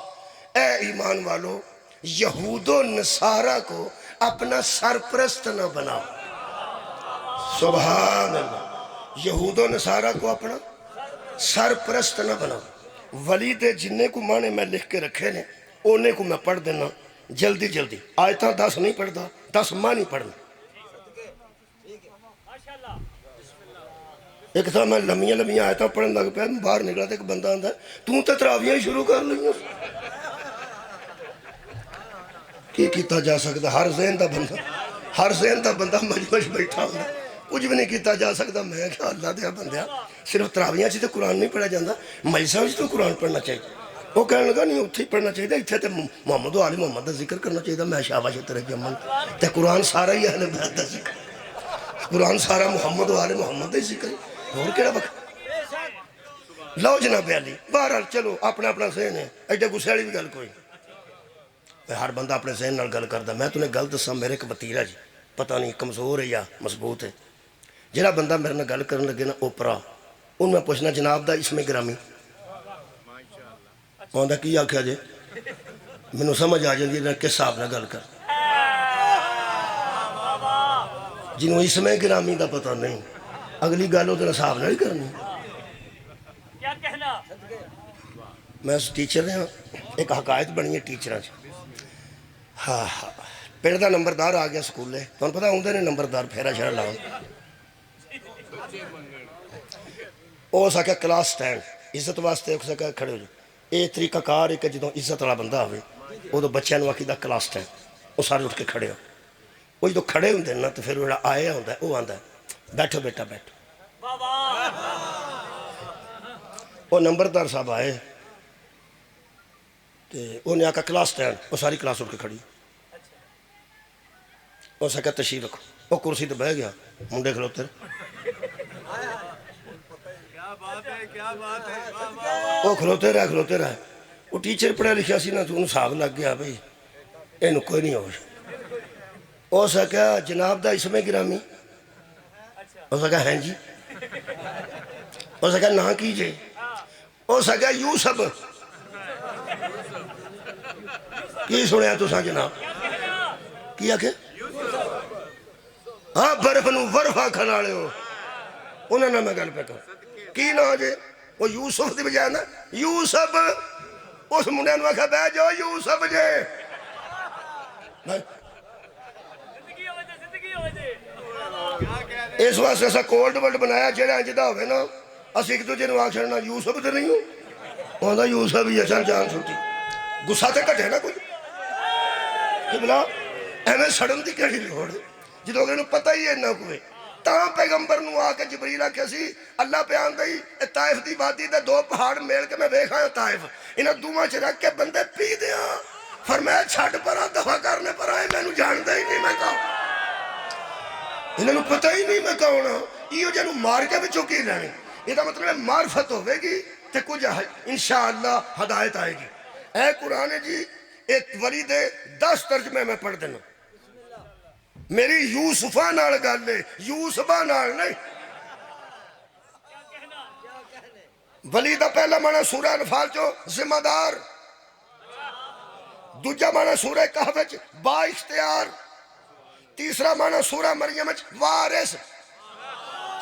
A: اے ایمان والو یہود و نصارہ کو اپنا سرپرست نہ بناؤ. سبحان اللہ. یہود و نصارہ کو اپنا سرپرست نہ بناؤ. ولی دے جننے کو مانے میں لکھ کے رکھے نے اونے کو میں پڑھ دینا جلدی جلدی. آیتاں 10 نہیں پڑھتا 10 ماں نہیں پڑھنا. ایک تھا میں لمیاں لمیاں آیتاں پڑھن لگ پہ باہر نکلا تھا ایک بندہ آندہ تو تے تراویاں ہی شروع کر لیں. کی کیتا جا سکتا ہر ذہن دا بندہ مجمش بیٹھا ہونا کچھ بھی نہیں کیتا جا سکتا. میں کیا اللہ دیا بندیا صرف تراویاں چی تے قرآن نہیں پڑھا جاندہ مجلساں وچ تو قرآن پڑھنا چاہیے. وہ کہنے لگا نہیں اتھے پڑھنا چاہیے اتھے تے محمد و آل محمد دا ذکر کرنا چاہیے. میں شاباش تیرے جمن تے قرآن سارا ہی اہل بیت دا ذکر. قرآن سارا محمد و آل محمد دا ذکر. اور کیڑا وقت لو جناب علی. بہرحال چلو اپنا اپنا ذہن ہے ایڈے غصے والی بھی گل کوئی. ہر بندہ اپنے ذہن نال گل کردا. میں تُنے گل دساں میرے ایک بتیرا جی پتہ نہیں کمزور ہے یا مضبوط ہے. جہاں بندہ میرے نال گل کرن لگے نا اوپرا ان میں پوچھنا جناب دا اسم گرامی آندا کی آکھیا جے مینوں سمجھ آ جاندی ہے کس حساب نال گل کر. جنوں اسم گرامی دا پتہ نہیں اگلی گل وہ حساب نال ہی کرنی. میں ٹیچر رہا ایک حقائق بنی ہے ٹیچراں چ. ہاں ہاں پنڈ دا نمبردار آ گیا سکولے تمہیں پتہ آدھے نے نمبردار پھیرا شیرا لاؤ. وہ سکیا کلاس سٹینڈ عزت واسطے اس سکیا کھڑے ہو جائے. یہ طریقہ کار ہے کہ جدوں عزت والا بندہ ہوئے وہ بچوں کو آخیدہ کلاس سٹینڈ. وہ سارے اٹھ کے کھڑے ہو. وہ جدوں کھڑے ہوندے نا تو پھر وہ آیا ہوتا ہے وہ آندا ہے بیٹھو بیٹا بیٹھو. وہ نمبردار صاحب آئے تو انہیں آکا کلاس سٹینڈ. وہ ساری کلاس اٹھ کے کھڑی. وہ سکیا تشریف رکھو. وہ کرسی تو بہ گیا منڈے کھلوتے وہ کھلوتے رہے. وہ ٹیچر پڑھا لکھا سی نا تو انہوں صاحب لگ گیا بھئی یہ کوئی نہیں ہوش. وہ سکیا جناب دا اسم گرامی. وہ سکیا ہیں جی. وہ سکیا نہ کیجئے. وہ سکیا یوسف. کی سنیا تو سا جناب کیا کہ ہاں برف نو ورفا کھنالے ہو. انہوں نے میں گل پہ کر کی نہ جے وہ یوسف دی بجائے نا یوسف. اس منڈے نے آکھا بے جو یوسف جے. اس واسطے ایسا کولڈ ورلڈ بنایا جہاں انجدہ ہوئے نا اسی ایک دوجے نے آکھ چھڑنا یوسف تے نہیں ہوں. وہ آندا یوسف ہی چل جان چھوٹی. غصہ تے کٹے نا کوئی کہ بلا ایویں سڑن دی کیڑی لوڑ جدوں اگلے نوں پتہ ہی ہے نہ کوئی تاں پیغمبر نو آ کے جبریل آکھیا سی اللہ پیان دئی طائف دی وادی دے 2 پہاڑ میل کے میں ویکھ آیا طائف انہاں دوواں چ رکھ کے بندے پی دیاں فرمایا چھڈ پراں دفع کرنے پر آئے مینوں جاندا ہی نہیں میں کون انہاں نوں پتہ ہی نہیں میں کون ہاں ایو جنوں مار کے وچوں کی لینے یہ مطلب ہے معرفت ہوے گی تے کچھ انشاءاللہ ہدایت آئے گی اے قرآن جی ایک ولی دے 10 ترجمے میں پڑھ دینا میری یوسفہ نال گل ہے یوسفہ نال نہیں ولی دا پہلا معنی سورہ انفال چو ذمہ دار دوجا معنی سورہ کہف وچ با اختیار تیسرا معنی سورہ مریم وچ وارث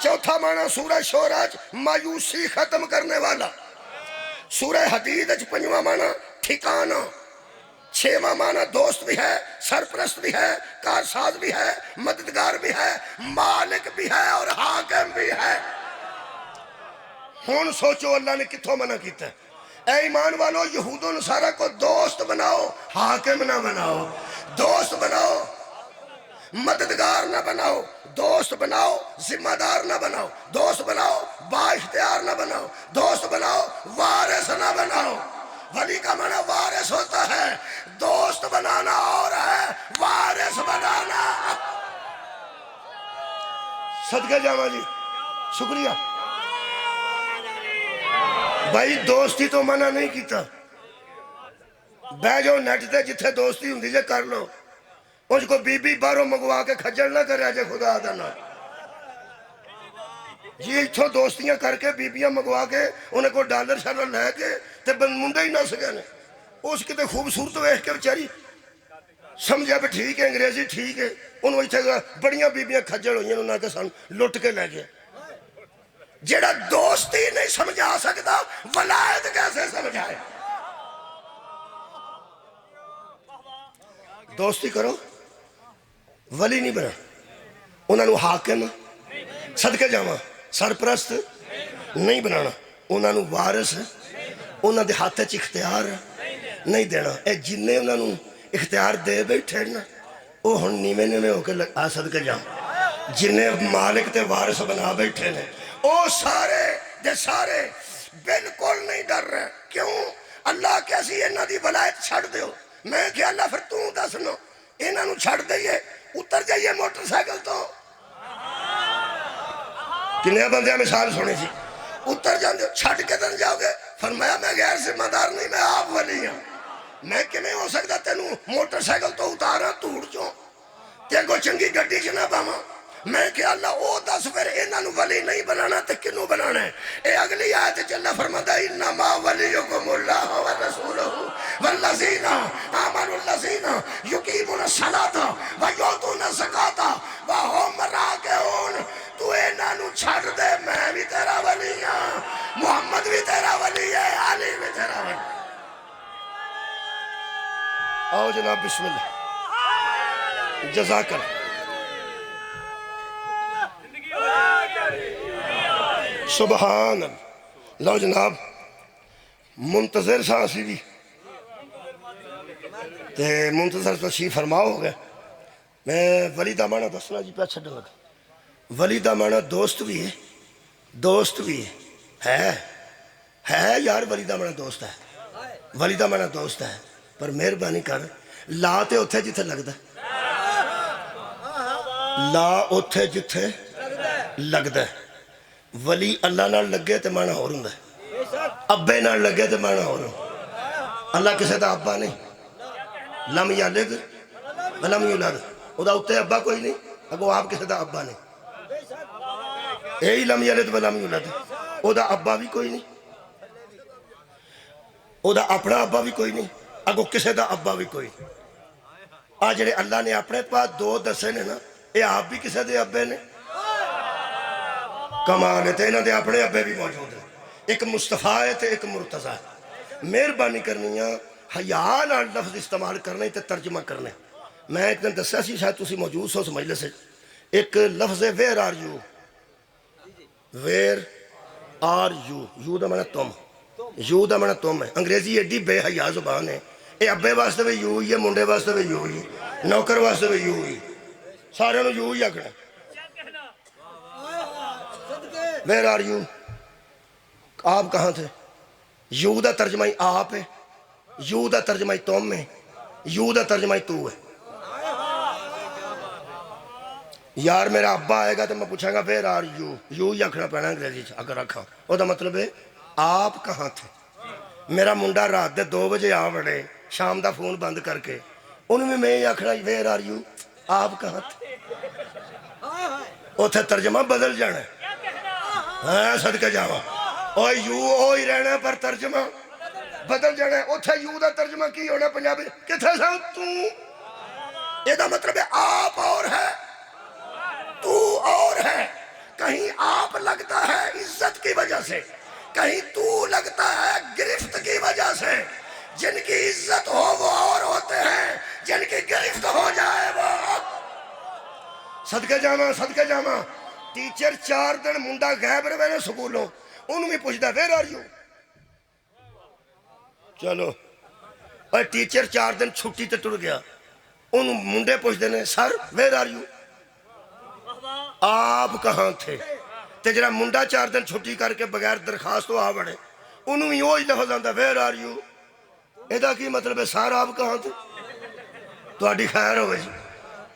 A: چوتھا معنی سورہ شورہ وچ مایوسی ختم کرنے والا سورہ حدید وچ پنجواں معنی ٹھکانہ چھواں معنی دوست بھی ہے سرپرست بھی ہے کارساز بھی ہے مددگار بھی ہے مالک بھی ہے اور حاکم بھی ہے ہون سوچو اللہ نے کتھوں منع کیتا ہے اے ایمان والو یہود و نصارہ کو دوست بناؤ حاکم نہ بناؤ دوست بناؤ مددگار نہ بناؤ دوست بناؤ ذمہ دار نہ بناؤ دوست بناؤ با اختیار نہ بناؤ دوست بناؤ وارث نہ بناؤ ولی کا معنی وارث ہوتا ہے دوست بنانا اور ہے وارث بنانا صدقہ جامع جی شکریہ بھائی دوستی تو منع نہیں کیتا بے جو نیٹ تے جتھے دوستی ہوں دیجے کر لو اس کو بی بی باروں مگوا کے کھجڑ نہ کرے آجے خدا دانا جی اتھو دوستیاں کر کے بیبیاں مگوا کے انہیں کو ڈالر شالر لے کے تے بند مندہ ہی نہ سکے نے اس کی تے خوبصورت ویکھ کے بچاری سمجھا بھی ٹھیک ہے انگریزی ٹھیک ہے انہوں اتھے بڑیاں بیبیاں کھجڑ ہوئی ہیں انہوں نے کہ سن لٹ کے لے گیا جیڑا دوستی نہیں سمجھا سکتا ولایت کیسے سمجھائے دوستی کرو ولی نہیں بنا انہوں نے حاکم صدقے جاواں سرپرست نہیں بنانا انہوں نے وارث انہوں نے ہاتھ چ اختیار نہیں دینا اے جنہیں انہوں نے اختیار دے بیٹھے نا وہ ہن نیویں نیویں ہو کے صدقے جاواں جنہیں مالک تے وارث بنا بیٹھے نے وہ سارے دے سارے بالکل نہیں ڈر رہے کیوں اللہ کیسی انہاں دی ولایت چھڑ دیو میں کہ اللہ پھر توں دس نو انہاں نوں چھڑ دئیے اتر جائیے موٹر سائیکل تو کنیا بندیاں مثال سنی سی اتر جاندے چھڑ کے دن جاؤ گے فرمایا میں غیر ذمہ دار نہیں میں آپ ولی ہوں میں کیویں ہو سکتا تینوں موٹر سائیکل تو اتارا توڑ چوں تے کو چنگی گڈی چ نہ پاواں میں کہ اللہ او دس پھر انہاں نوں ولی نہیں بنانا تے کنوں بنانا ہے اے اگلی آیت وچ اللہ فرماتا ہے انما ولیکم اللہ ورسولہ والذین آمنوا الذین یقیمون الصلاۃ ویؤتون الزکاۃ وهم راکعون تو انہاں نوں چھڑ دے میں بھی تیرا ولی ہاں محمد بھی تیرا ولی ہے علی بھی تیرا ولی آؤ جناب بسم اللہ جزاک اللہ سبحان اللہ لو جناب منتظر سانسی بھی تے منتظر تو شی فرماؤ ہو گئے میں ولی دا معنی دسنا جی پہ چھڑنے لگا ولی دا معنی دوست بھی ہے یار ولی دا معنی دوست ہے ولی دا معنی دوست ہے پر مہربانی کر لا تے اتھے جتھے لگتا لا اتھے جتھے لگتا ہے ولی اللہ نال لگے تے معنی ہو رہا ہے ابے نال لگے تے معنی ہو رہا اللہ کسے دا ابا نہیں لم یلد ولم یولد او دا اتے ابا کوئی نہیں اگو آپ کسے دا ابا نہیں اے لم یلد ولم یولد او دا ابا بھی کوئی نہیں او دا اپنا ابا بھی کوئی نہیں اگو کسے دا ابا بھی کوئی نہیں آج جڑے اللہ نے اپنے پاس 2 دسے نے نا اے آپ بھی کسے دے ابے نے کمال ہے تے انہاں دے اپنے ابے بھی موجود ہیں ایک مصطفیٰ ہے تے ایک مرتضیٰ ہے مہربانی کرنی ہے حیا نال لفظ استعمال کرنے تے ترجمہ کرنے میں ایک دن دسیا سی شاید تسی موجود سو اس مجلس سے ایک لفظ ہے ویئر آر یو یو دا معنی تم یو دا معنی تم ہے انگریزی ایڈی بے حیا زبان ہے اے ابے واسطے بھی یو ہی ہے منڈے واسطے بھی یو ہی نوکر واسطے بھی یو ہی سارے نو یو ہی آکھنا ویئر آر یو، آپ کہاں تھے؟ یو دا ترجمہ ہی آپ ہے، یو دا ترجمہ ہی تم ہے، یو دا ترجمہ ہی تو ہے۔ یار میرا ابا آئے گا تو میں پوچھاں گا ویئر آر یو، یو ہی آکھنا پینا انگریزی اگر رکھا، وہ دا مطلب ہے آپ کہاں تھے۔ میرا منڈا رات دے 2 بجے آ وڑے شام دا فون بند کر کے، انہوں میں ہی آکھنا ویئر آر یو، آپ کہاں تھے۔ اتھے ترجمہ بدل جانا ہے، ہاں صدقے جاواں، او یو او ہی رہنا پر ترجمہ بدل جانا ہے۔ اتھے یو دا ترجمہ کی ہونا پنجابی کتھے سا تو، یہ دا مطلب ہے آپ اور ہے تو اور ہے۔ کہیں آپ لگتا ہے عزت کی وجہ سے، کہیں تو لگتا ہے گرفت کی وجہ سے۔ جن کی عزت ہو وہ اور ہوتے ہیں، جن کی گرفت ہو جائے وہ صدقے جاواں صدقے جاواں۔ ٹیچر 4 دن منڈا غائب رہے نے سکولوں، انہوں بھی پوچھتا ویئر آر یو۔ چلو اور ٹیچر 4 دن چھٹی تے ٹر گیا، انہوں منڈے پوچھتے ہیں سر ویئر آر یو، آپ کہاں تھے۔ تے جڑا منڈا 4 دن چھٹی کر کے بغیر درخواست تو آ بڑے، انہوں بھی وہی لفظ آتا ویئر آر یو۔ یہ کی مطلب ہے سر آپ کہاں تھے، تہاڈی خیر ہوئے جی،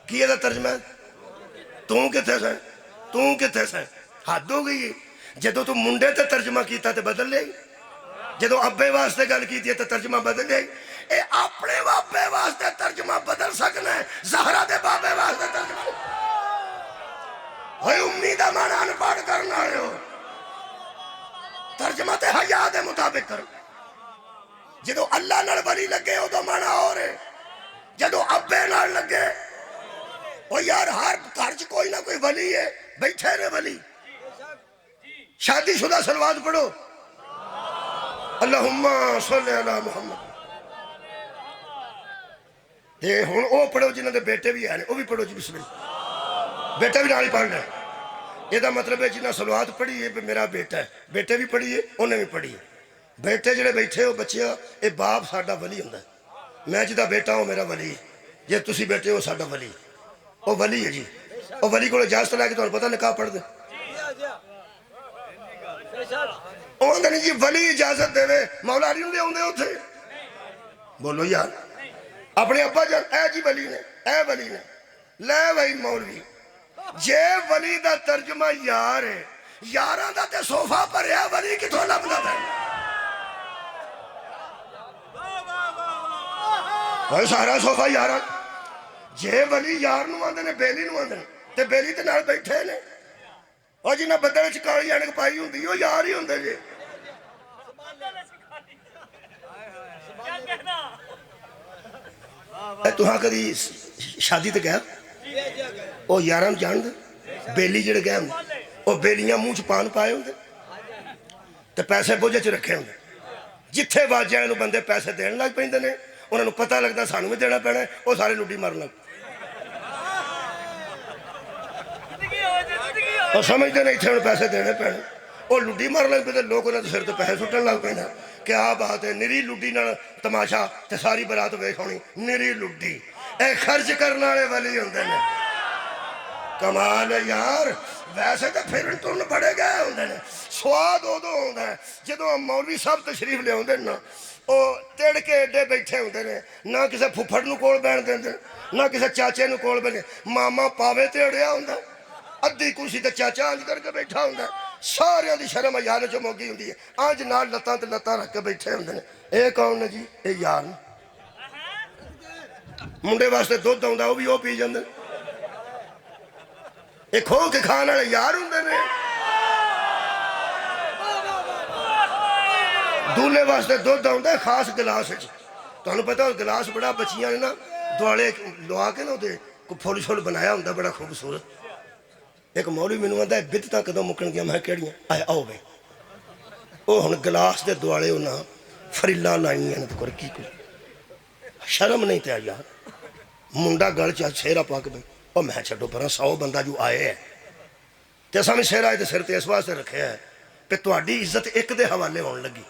A: کی یہ ترجمہ ہے تو کتھے سے، تو کتھے سے۔ حد ہو گئی ہے، جدو تو منڈے تے ترجمہ کیتا تے بدل لے، جدو ابے واسطے گل کیتی ہے تے ترجمہ بدل لے۔ اے اپنے بابے واسطے ترجمہ بدل سکنا ہے، زہرا دے بابے واسطے ترجمہ ہوئے امیدہ مانا انپاڑ کرنا ہے، ترجمہ تے حیاء دے مطابق کر۔ جدو اللہ نال ولی لگے ہو تو مانا اور ہے، جدو ابے نال لگے وہ یار ہر گھر کوئی نہ کوئی ولی ہے، بیٹھے رہے ولی۔ شادی شدہ صلوات پڑھو، اللہم صلی علی محمد۔ یہ ہون او پڑھو جنہوں نے بیٹے بھی آنے، وہ بھی پڑھو جی بسم اللہ، بیٹا بھی نال پڑھنا ہے۔ یہ دا مطلب ہے جنہاں صلوات پڑھی ہے میرا بیٹا ہے، بیٹے بھی پڑھی ہے انہیں بھی پڑھی ہے۔ بیٹے جڑے بیٹھے ہو بچیاں، اے باپ ساڈا ولی ہوندا ہے، میں جدا بیٹا ہوں میرا ولی ہے، یہ تسی بیٹے ہو ساڈا ولی، وہ ولی ہے جی۔ وہ ولی کو اجازت لے کے تو پتہ نکاح پڑھ دے، وہ آندھا نہیں جی ولی اجازت دے وے، مولا علی دے ہوندے ہوتے بولو یار۔ اپنے ابا جان اے جی ولی نے، اے ولی نے، لے وہی مولوی جے ولی دا ترجمہ یار ہے، یاراں دا تے صوفہ پر ہے، ولی کتھوں لبدا ہے۔ وہ سارا صوفہ یاراں، جے ولی یار نو آندے نے بیلی نو آندے نے، تے بیلی تے نال بیٹھے نے، اور جنہاں بدل چکالی اینک پائی ہوندی وہ یار ہی ہوندے جے۔ تو ہاں کدی شادی تے گیا، وہ یاران جان دے بیلی جڑے گئے ہوں، وہ بیلیاں منہ چ پان پائے ہوں تے پیسے بوجھے چ رکھے ہوں، جتھے واجہ انہوں بندے پیسے دین لگ پہندے نے، انہوں نے پتہ لگتا سانوں میں دینا پینا ہے، وہ سارے لڈی مر لگ، اور سمجھتے نہیں تھے انہوں پیسے دینے پینے، وہ لڈی مر لگ پہ لوگ انہوں نے سر تو پیسے سٹن لگ پہنا۔ کیا بات ہے، نری لڈی نہ تماشا تے ساری برات ویکھ ہونی، نری لڈی اے خرچ کرنا والے والی ہوندے نے۔ کمال ہے یار، ویسے تو پھر ترن بڑے گئے ہوندے نے، سواد ادو ہوندا ہے جدوں مولوی صاحب تشریف لے ہوندے نا، وہ تڑ کے ایڈے بیٹھے ہوندے نے، نہ کسے پھپھڑ نو کول بہن دیندے، نہ کسے چاچے نو کول بہن، ماما پاوے تے اڑیا ہوندا، ادھی کرسی تے چاچا آنج کر کے بیٹھا ہوندا، سارے دی شرم یار چ موگی ہوندی ہے، آنج نال لتاں تے لتاں رکھ کے بیٹھے ہوندے نے۔ اے کون نے جی؟ اے یار نے، منڈے واسطے دودھ آوندا وہ بھی وہ پی جاندے، اے کھو کے کھان والے یار ہوندے نے۔ دولے واسطے دودھ آوندا ہے خاص گلاس وچ، تانوں پتہ ہے گلاس بڑا بچیاں نے نا دوالے لوا کے نا تے کو پھول چھول بنایا ہوندا بڑا خوبصورت۔ ایک مولوی مینوں آندا ہے بدعتاں کدوں مکن گیا، میں کیڑیاں؟ آئے آؤ بھائی، وہ ہن گلاس دے دوالے انہاں فریلاں لائیاں نے، تو کی کچھ شرم نہیں تے یار، منڈا گل چ سہرا پا کے بھائی، اور میں چھڈو پرا 100 بندہ جو آئے ہے تے اساں بھی سہرا تے سر تے اس واسطے رکھیا ہے کہ تہاڈی عزت ایک دے حوالے ہون لگی،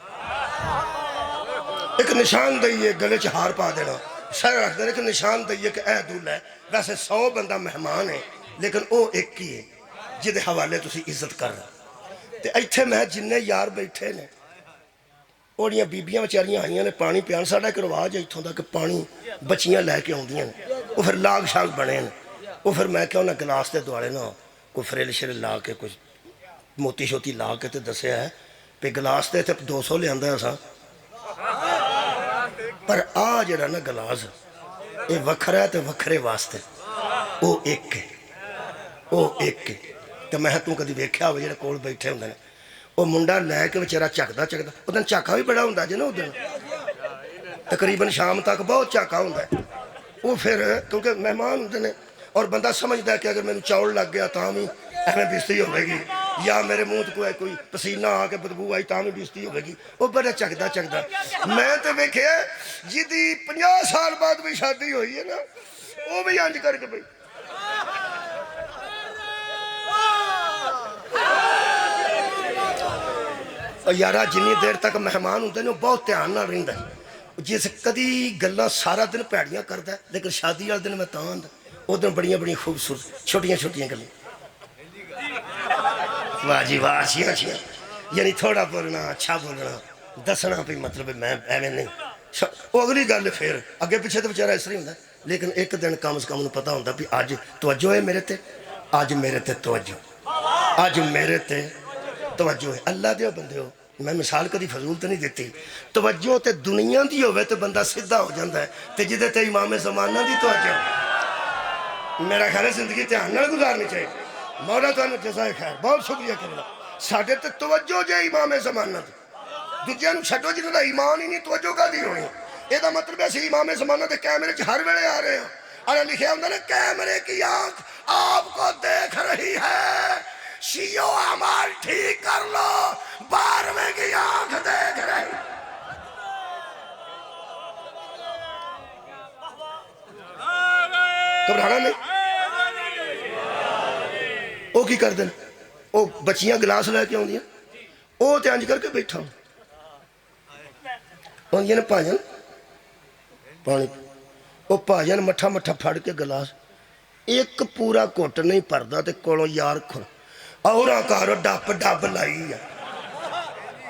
A: ایک نشان دئیے گلے چ ہار پا دینا، سر رکھ دینا ایک نشان دئیے کہ اے دولہ ہے، ویسے 100 بندہ مہمان ہے لیکن او ایک ہی ہے جدے حوالے تسی عزت کر رہا۔ ਤੇ ਇੱਥੇ ਮੈਂ ਜਿੰਨੇ ਯਾਰ ਬੈਠੇ ਨੇ ਉਹਦੀਆਂ ਬੀਬੀਆਂ ਵਿਚਾਰੀਆਂ ਆਈਆਂ ਨੇ ਪਾਣੀ ਪਿਆਣ। ਸਾਡਾ ਇੱਕ ਰਿਵਾਜ ਹੈ ਇੱਥੋਂ ਦਾ ਕਿ ਪਾਣੀ ਬੱਚੀਆਂ ਲੈ ਕੇ ਆਉਂਦੀਆਂ ਨੇ, ਉਹ ਫਿਰ ਲਾਗ ਸ਼ਾਗ ਬਣੇ ਨੇ। ਉਹ ਫਿਰ ਮੈਂ ਕਿਹਾ ਉਹਨਾਂ ਗਲਾਸ ਦੇ ਦੁਆਲੇ ਨਾ ਕੋਈ ਫਰਿੱਲ ਸ਼ਿਲ ਲਾ ਕੇ ਕੁਝ ਮੋਤੀ ਸ਼ੋਤੀ ਲਾ ਕੇ ਤੇ ਦੱਸਿਆ ਹੈ ਵੀ ਗਲਾਸ ਤੇ ਇੱਥੇ 200 ਲਿਆਂਦਾ ਅਸਾਂ, ਪਰ ਆਹ ਜਿਹੜਾ ਨਾ ਗਲਾਸ ਇਹ ਵੱਖਰਾ ਤੇ ਵੱਖਰੇ ਵਾਸਤੇ ਉਹ ਇੱਕ ਹੈ, ਉਹ ਇੱਕ ਹੈ। ਤੇ ਮੈਂ ਕਿਹਾ ਤੂੰ ਕਦੀ ਵੇਖਿਆ ਹੋਵੇ ਜਿਹੜੇ ਕੋਲ ਬੈਠੇ ਹੁੰਦੇ ਨੇ, ਉਹ ਮੁੰਡਾ ਲੈ ਕੇ ਵਿਚਾਰਾ ਝੱਕਦਾ ਝੱਕਦਾ, ਉਹ ਦਿਨ ਝਾਕਾ ਵੀ ਬੜਾ ਹੁੰਦਾ ਜੇ ਨਾ, ਉਹ ਦਿਨ ਤਕਰੀਬਨ ਸ਼ਾਮ ਤੱਕ ਬਹੁਤ ਝਾਕਾ ਹੁੰਦਾ। ਉਹ ਫਿਰ ਕਿਉਂਕਿ ਮਹਿਮਾਨ ਹੁੰਦੇ ਨੇ ਔਰ ਬੰਦਾ ਸਮਝਦਾ ਕਿ ਅਗਰ ਮੈਨੂੰ ਚੌਲ ਲੱਗ ਗਿਆ ਤਾਂ ਵੀ ਐਵੇਂ ਬੇਇੱਜ਼ਤੀ ਹੋਵੇਗੀ, ਜਾਂ ਮੇਰੇ ਮੂੰਹ 'ਚ ਕੋਈ ਪਸੀਨਾ ਆ ਕੇ ਬਦਬੂ ਆਈ ਤਾਂ ਵੀ ਬੇਇੱਜ਼ਤੀ ਹੋਵੇਗੀ। ਉਹ ਬੜਾ ਝੱਕਦਾ ਝੱਕਦਾ। ਮੈਂ ਤਾਂ ਵੇਖਿਆ ਜਿਹਦੀ 50 ਸਾਲ ਬਾਅਦ ਵੀ ਸ਼ਾਦੀ ਹੋਈ ਹੈ ਨਾ, ਉਹ ਵੀ ਇੰਜ ਕਰਕੇ ਬਈ ਯਾਰਾ ਜਿੰਨੀ ਦੇਰ ਤੱਕ ਮਹਿਮਾਨ ਹੁੰਦੇ ਨੇ ਉਹ ਬਹੁਤ ਧਿਆਨ ਨਾਲ ਰਹਿੰਦਾ। ਜਿਸ ਕਦੀ ਗੱਲਾਂ ਸਾਰਾ ਦਿਨ ਭੈੜੀਆਂ ਕਰਦਾ, ਲੇਕਿਨ ਸ਼ਾਦੀ ਵਾਲੇ ਦਿਨ ਮੈਂ ਤਾਂ ਆਉਂਦਾ, ਉਹ ਦਿਨ ਬੜੀਆਂ ਬੜੀਆਂ ਖੂਬਸੂਰਤ ਛੋਟੀਆਂ ਛੋਟੀਆਂ ਗੱਲਾਂ। ਵਾਹ ਜੀ ਵਾਹ, ਅੱਛੀਆਂ ਅੱਛੀਆਂ, ਯਾਨੀ ਥੋੜਾ ਬੋਲਣਾ, ਅੱਛਾ ਬੋਲਣਾ, ਦੱਸਣਾ ਵੀ ਮਤਲਬ ਮੈਂ ਐਵੇਂ ਨਹੀਂ। ਉਹ ਅਗਲੀ ਗੱਲ ਫਿਰ ਅੱਗੇ ਪਿੱਛੇ ਤਾਂ ਵਿਚਾਰਾ ਇਸ ਤਰ੍ਹਾਂ ਹੀ ਹੁੰਦਾ, ਲੇਕਿਨ ਇੱਕ ਦਿਨ ਕਮ ਸੇ ਕਮ ਨੂੰ ਪਤਾ ਹੁੰਦਾ ਵੀ ਅੱਜ ਤਵੱਜੋ ਹੈ ਮੇਰੇ ਤੇ, ਅੱਜ ਮੇਰੇ ਤੇ ਤਵੱਜੋ, ਅੱਜ ਮੇਰੇ ਤੇ ਤਵੱਜੋ ਹੈ। ਅੱਲਾ ਦੇ ਬੰਦੇ ਹੋ, ਮੈਂ ਮਿਸਾਲ ਕਦੀ ਫਜ਼ੂਲ ਤਾਂ ਨਹੀਂ ਦਿੱਤੀ। ਤਵੱਜੋ ਤੇ ਦੁਨੀਆ ਦੀ ਹੋਵੇ ਤਾਂ ਬੰਦਾ ਸਿੱਧਾ ਹੋ ਜਾਂਦਾ ਹੈ, ਤੇ ਜਿਹਦੇ ਤੇ ਇਮਾਮ ਜ਼ਮਾਨਾ ਦੀ ਤਵੱਜੋ, ਮੇਰਾ ਖਿਆਲ ਹੈ ਜ਼ਿੰਦਗੀ ਧਿਆਨ ਨਾਲ ਗੁਜ਼ਾਰਨੀ ਚਾਹੀਦੀ। ਮੌਲਾ ਤੁਹਾਨੂੰ ਜਜ਼ਾਏ ਖੈਰ, ਬਹੁਤ ਸ਼ੁਕਰੀਆ ਕਰਨਾ। ਸਾਡੇ ਤੇ ਤਵੱਜੋ ਜੇ ਇਮਾਮ ਜ਼ਮਾਨਾ ਦੀ, ਦੂਜਿਆਂ ਨੂੰ ਛੱਡੋ ਜਿਹਨਾਂ ਦਾ ਈਮਾਨ ਹੀ ਨਹੀਂ, ਤਵੱਜੋ ਕਾਹਦੀ ਹੋਣੀ। ਇਹਦਾ ਮਤਲਬ ਅਸੀਂ ਇਮਾਮ ਜ਼ਮਾਨਾ ਦੇ ਕੈਮਰੇ 'ਚ ਹਰ ਵੇਲੇ ਆ ਰਹੇ ਹਾਂ। ਅਰੇ ਲਿਖਿਆ ਹੁੰਦਾ ਨਾ, ਕੈਮਰੇ ਕੀ ਆਂਖ ਆਪਕੋ ਦੇਖ ਰਹੀ ਹੈ, شیو عمال ٹھیک کر لو، 12ویں کی آنکھ دیکھ رہی۔ گھبرانا نہیں۔ وہ کی کر دیں، وہ بچیاں گلاس لے کے آؤں، وہ تے انج کر کے بیٹھا ہوں نے پاجن پانی، وہ پاجن مٹھا مٹھا پھڑ کے گلاس ایک پورا گھٹ نہیں پردا تے کولوں یار کھڑ اور کارو ڈب ڈب لائی ہے،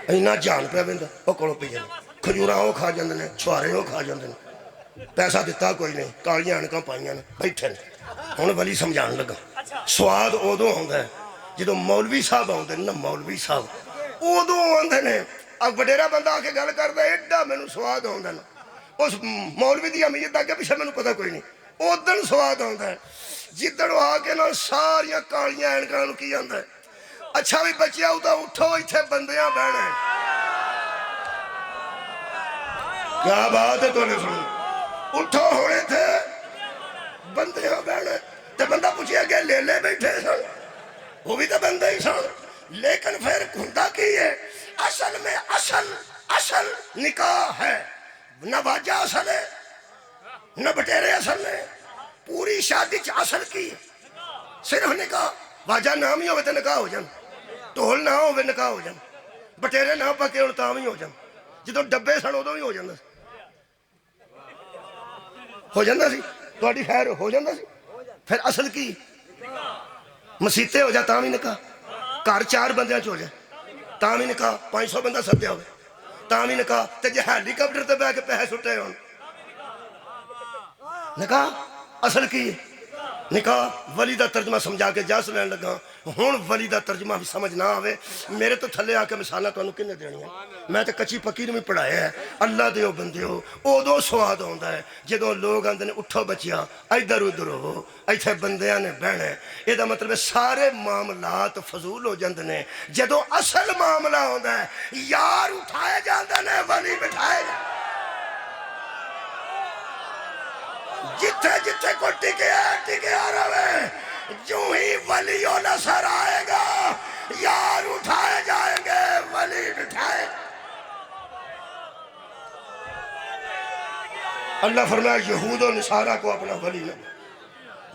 A: اینا جان پہ بندہ وہ کولوں پی جانے، کھجوراں وہ کھا جاندے نے، چھوارے وہ کھا جاندے نے، پیسہ دیتا کوئی نہیں، کالیاں انکاں پائیاں نے بیٹھے نے۔ ہن ولی سمجھان لگا سواد ادوں آوندا ہے جدوں مولوی صاحب آوندے نے نا، مولوی صاحب ادوں آندے نے، اب وڈیرا بندہ آ کے گل کردا ایڈا مینوں سواد آوندا نا، اس مولوی دی امیت دا کہ پیچھے مینوں پتہ کوئی نہیں، ادن سواد آوندا ہے جدن آ کے نا ساریاں کالیاں اینکاں نوں کی آندا ہے، اچھا بھی بچیا اُتا اٹھو ایتھے بندیاں بہنے، کیا بات ہے تو نے سنو، اٹھو ہوئے تھے بندیاں بہنے، تے بندہ پوچھیا کہ لے لے بیٹھے سن، وہ بھی تو بندے ہی سن، لیکن پھر ہوندا کی ہے، اصل میں اصل نکاح ہے، نہ واجہ اصل ہے نہ بٹیرے اصل ہے، پوری شادی چ اصل کی صرف نکاح، واجہ نام ہی ہوئے تو نکاح ہو جان، ٹول نہ ہوئے نکاح ہو جان، بٹیرے نہ پکے ہوں تاں ہی ہو جان، جدوں ڈبے سن ادوں ہی ہو جاندا ہو جاندا سی، تہاڈی خیر ہو جاندا سی، پھر اصل کی مسیتے ہو جا تاں بھی نکاح، گھر 4 بندیاں چ ہو جائے تاں بھی نکاح، 500 بندہ سدیا ہوئے تاں بھی نکاح، تے جے ہیلی کاپٹر تے بیٹھ کے پیسے سٹے ہون نکاح اصل کی نکاح۔ ولی دا ترجمہ سمجھا کے جس لین لگا، ہون ولی دا ترجمہ بھی سمجھ نہ آوے، میرے تو تھلے آ کے مثالہ تو انہوں کنے دینی ہیں، میں تو کچی پکی نے بھی پڑھایا ہے، اللہ دیو بندیو ادو سواد آندا ہے جدوں لوگ آندے نے اٹھو بچیاں ادھر ادھر ہو، ایتھے بندیاں نے بہنا ہے، یہ دا مطلب ہے سارے معاملات فضول ہو جاندے نے جدوں اصل معاملہ ہوندا ہے، یار اٹھائے جاندے نے ولی بٹھائے جاندے، جتھے جتھے کو ٹکے آ رہے، جو ہی ولی و نصر آئے گا یار اٹھائے جائیں گے، ولی بٹھائے۔ اللہ فرمایا یہود و نصارہ کو اپنا ولی نہ بنا،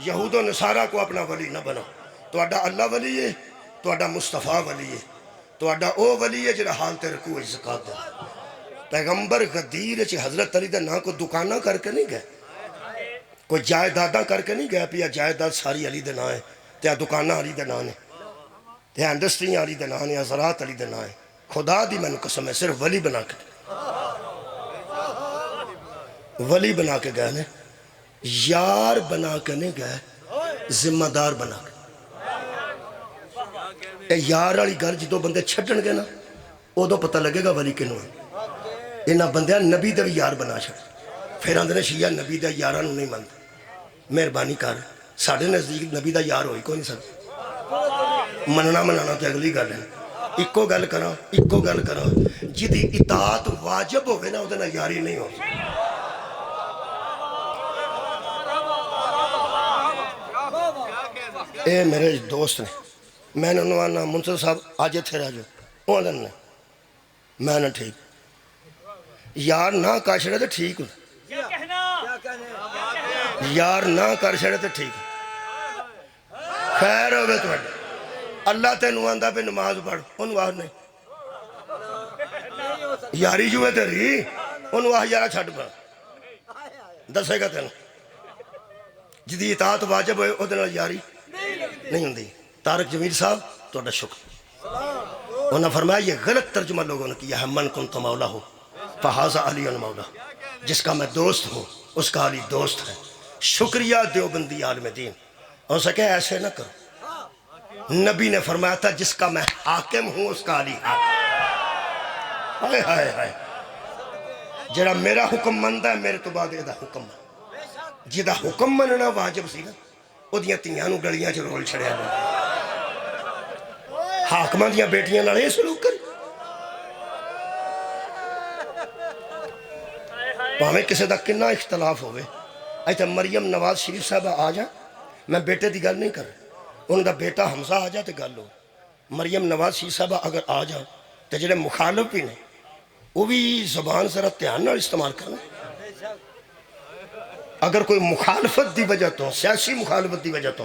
A: یہود و نصارہ کو اپنا ولی نہ بنا، تو اڈا اللہ ولی ہے، تو اڈا مصطفیٰ ولی ہے، تو اڈا او ولی ہے جڑا حالت رکوع زکات دا، پیغمبر غدیر چ حضرت علی دا نہ کو دکانہ کر کے نہیں گئے، کوئی جائیداداں کر کے نہیں گیا پیا جائیداد ساری علی دے نام ہے تے دکانہ علی دے نام ہے، ہندستی علی دے نام ہے، حضرات علی دے نام ہے. خدا دی میں قسم ہے صرف ولی بنا کے گئے نے، یار بنا کے نہیں گئے، ذمہ دار بنا کے. اے یار والی گل جدو بندے چھڈن گے نا ادو پتہ لگے گا ولی کنوں ہے. انہاں بندیاں نبی دے بھی یار بنا چھڑ، پھر آندے نے شیعہ نبی دے یاراں نوں نہیں مانتے. مہربانی کر، ساڈے نزدیک نبی دا یار ہوئی کوئی نہیں سکتا. مننا منانا تو اگلی گل ہے. ایکو گل کراں جدی اطاعت واجب ہوئے نا وہ یاری نہیں ہو. اے میرے دوست نے، میں نے انہوں آنا منصر صاحب آج اتھے رہ جاؤ، وہ آدھن نے میں نے ٹھیک یار نہ کر چھڑے تو ٹھیک ہوں، یار نہ کر چھڑے تو ٹھیک خیر ہوگے تو اللہ تینوں آندہ پہ نماز پڑھ، انہوں آہ نہیں یاری جو ہے تیری، انہوں آہ یارہ چھٹ پڑھ دسے گا تینوں جدی اطاعت واجب ہوئے وہ دنال یاری نہیں ہوں دی. طارق جمیل صاحب توڑا شکر. انہوں نے فرمایا یہ غلط ترجمہ لوگوں نے کیا ہے، من کنت مولا ہو فہذا علی مولا، جس کا میں دوست ہوں اس کا علی دوست ہے. شکریہ دیوبندی عالم دین. اور اسے کہا ایسے نہ کرو، نبی نے فرمایا تھا جس کا میں حاکم ہوں اس کا علی حاکم. ہائے ہائے ہائے، جڑا میرا حکم مندہ ہے میرے تو بعد یہ دا حکم ہے. جدہ حکم مننا واجب سی نا وہ دیاں تیانوں گلیاں چھ رول چھڑے آنے حاکمہ دیاں بیٹیاں لڑے سلوک کر. ہمیں کسی دا کنہ اختلاف ہوئے ایتا مریم نواز شریف صاحبہ آ جا، میں بیٹے دی گل نہیں کر رہا، ان دا بیٹا حمزہ آ جا تے گل ہو. مریم نواز شریف صاحبہ اگر آ جا تو جڑے مخالف بھی نہیں وہ بھی زبان ذرا دھیان نہ استعمال کرنا. اگر کوئی مخالفت دی وجہ تو سیاسی مخالفت دی وجہ تو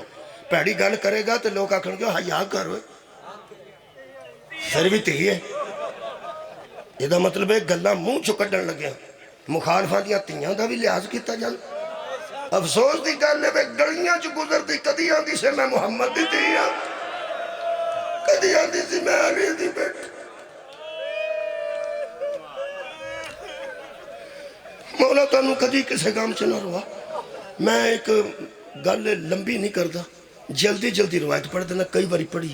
A: پیڑی گل کرے گا تو لوگ آکھن گے حیا کر ہوئے پھر بھی تھی ہے. یہ دا مطلب ہے گلہ منہ چکڑن لگے مخالفہ دیا تیاں دا بھی لحاظ کیتا جان. افسوس دی گل ہے گلیاں چو گزر دی کدی آندی سے میں محمد دی تیاں، کدی آندی سے میں علی دی بیٹ. مولا تانوں کدی کسے کام سے نہ روا. میں ایک گل لمبی نہیں کردا، جلدی جلدی روایت پڑھ دینا، کئی باری پڑھی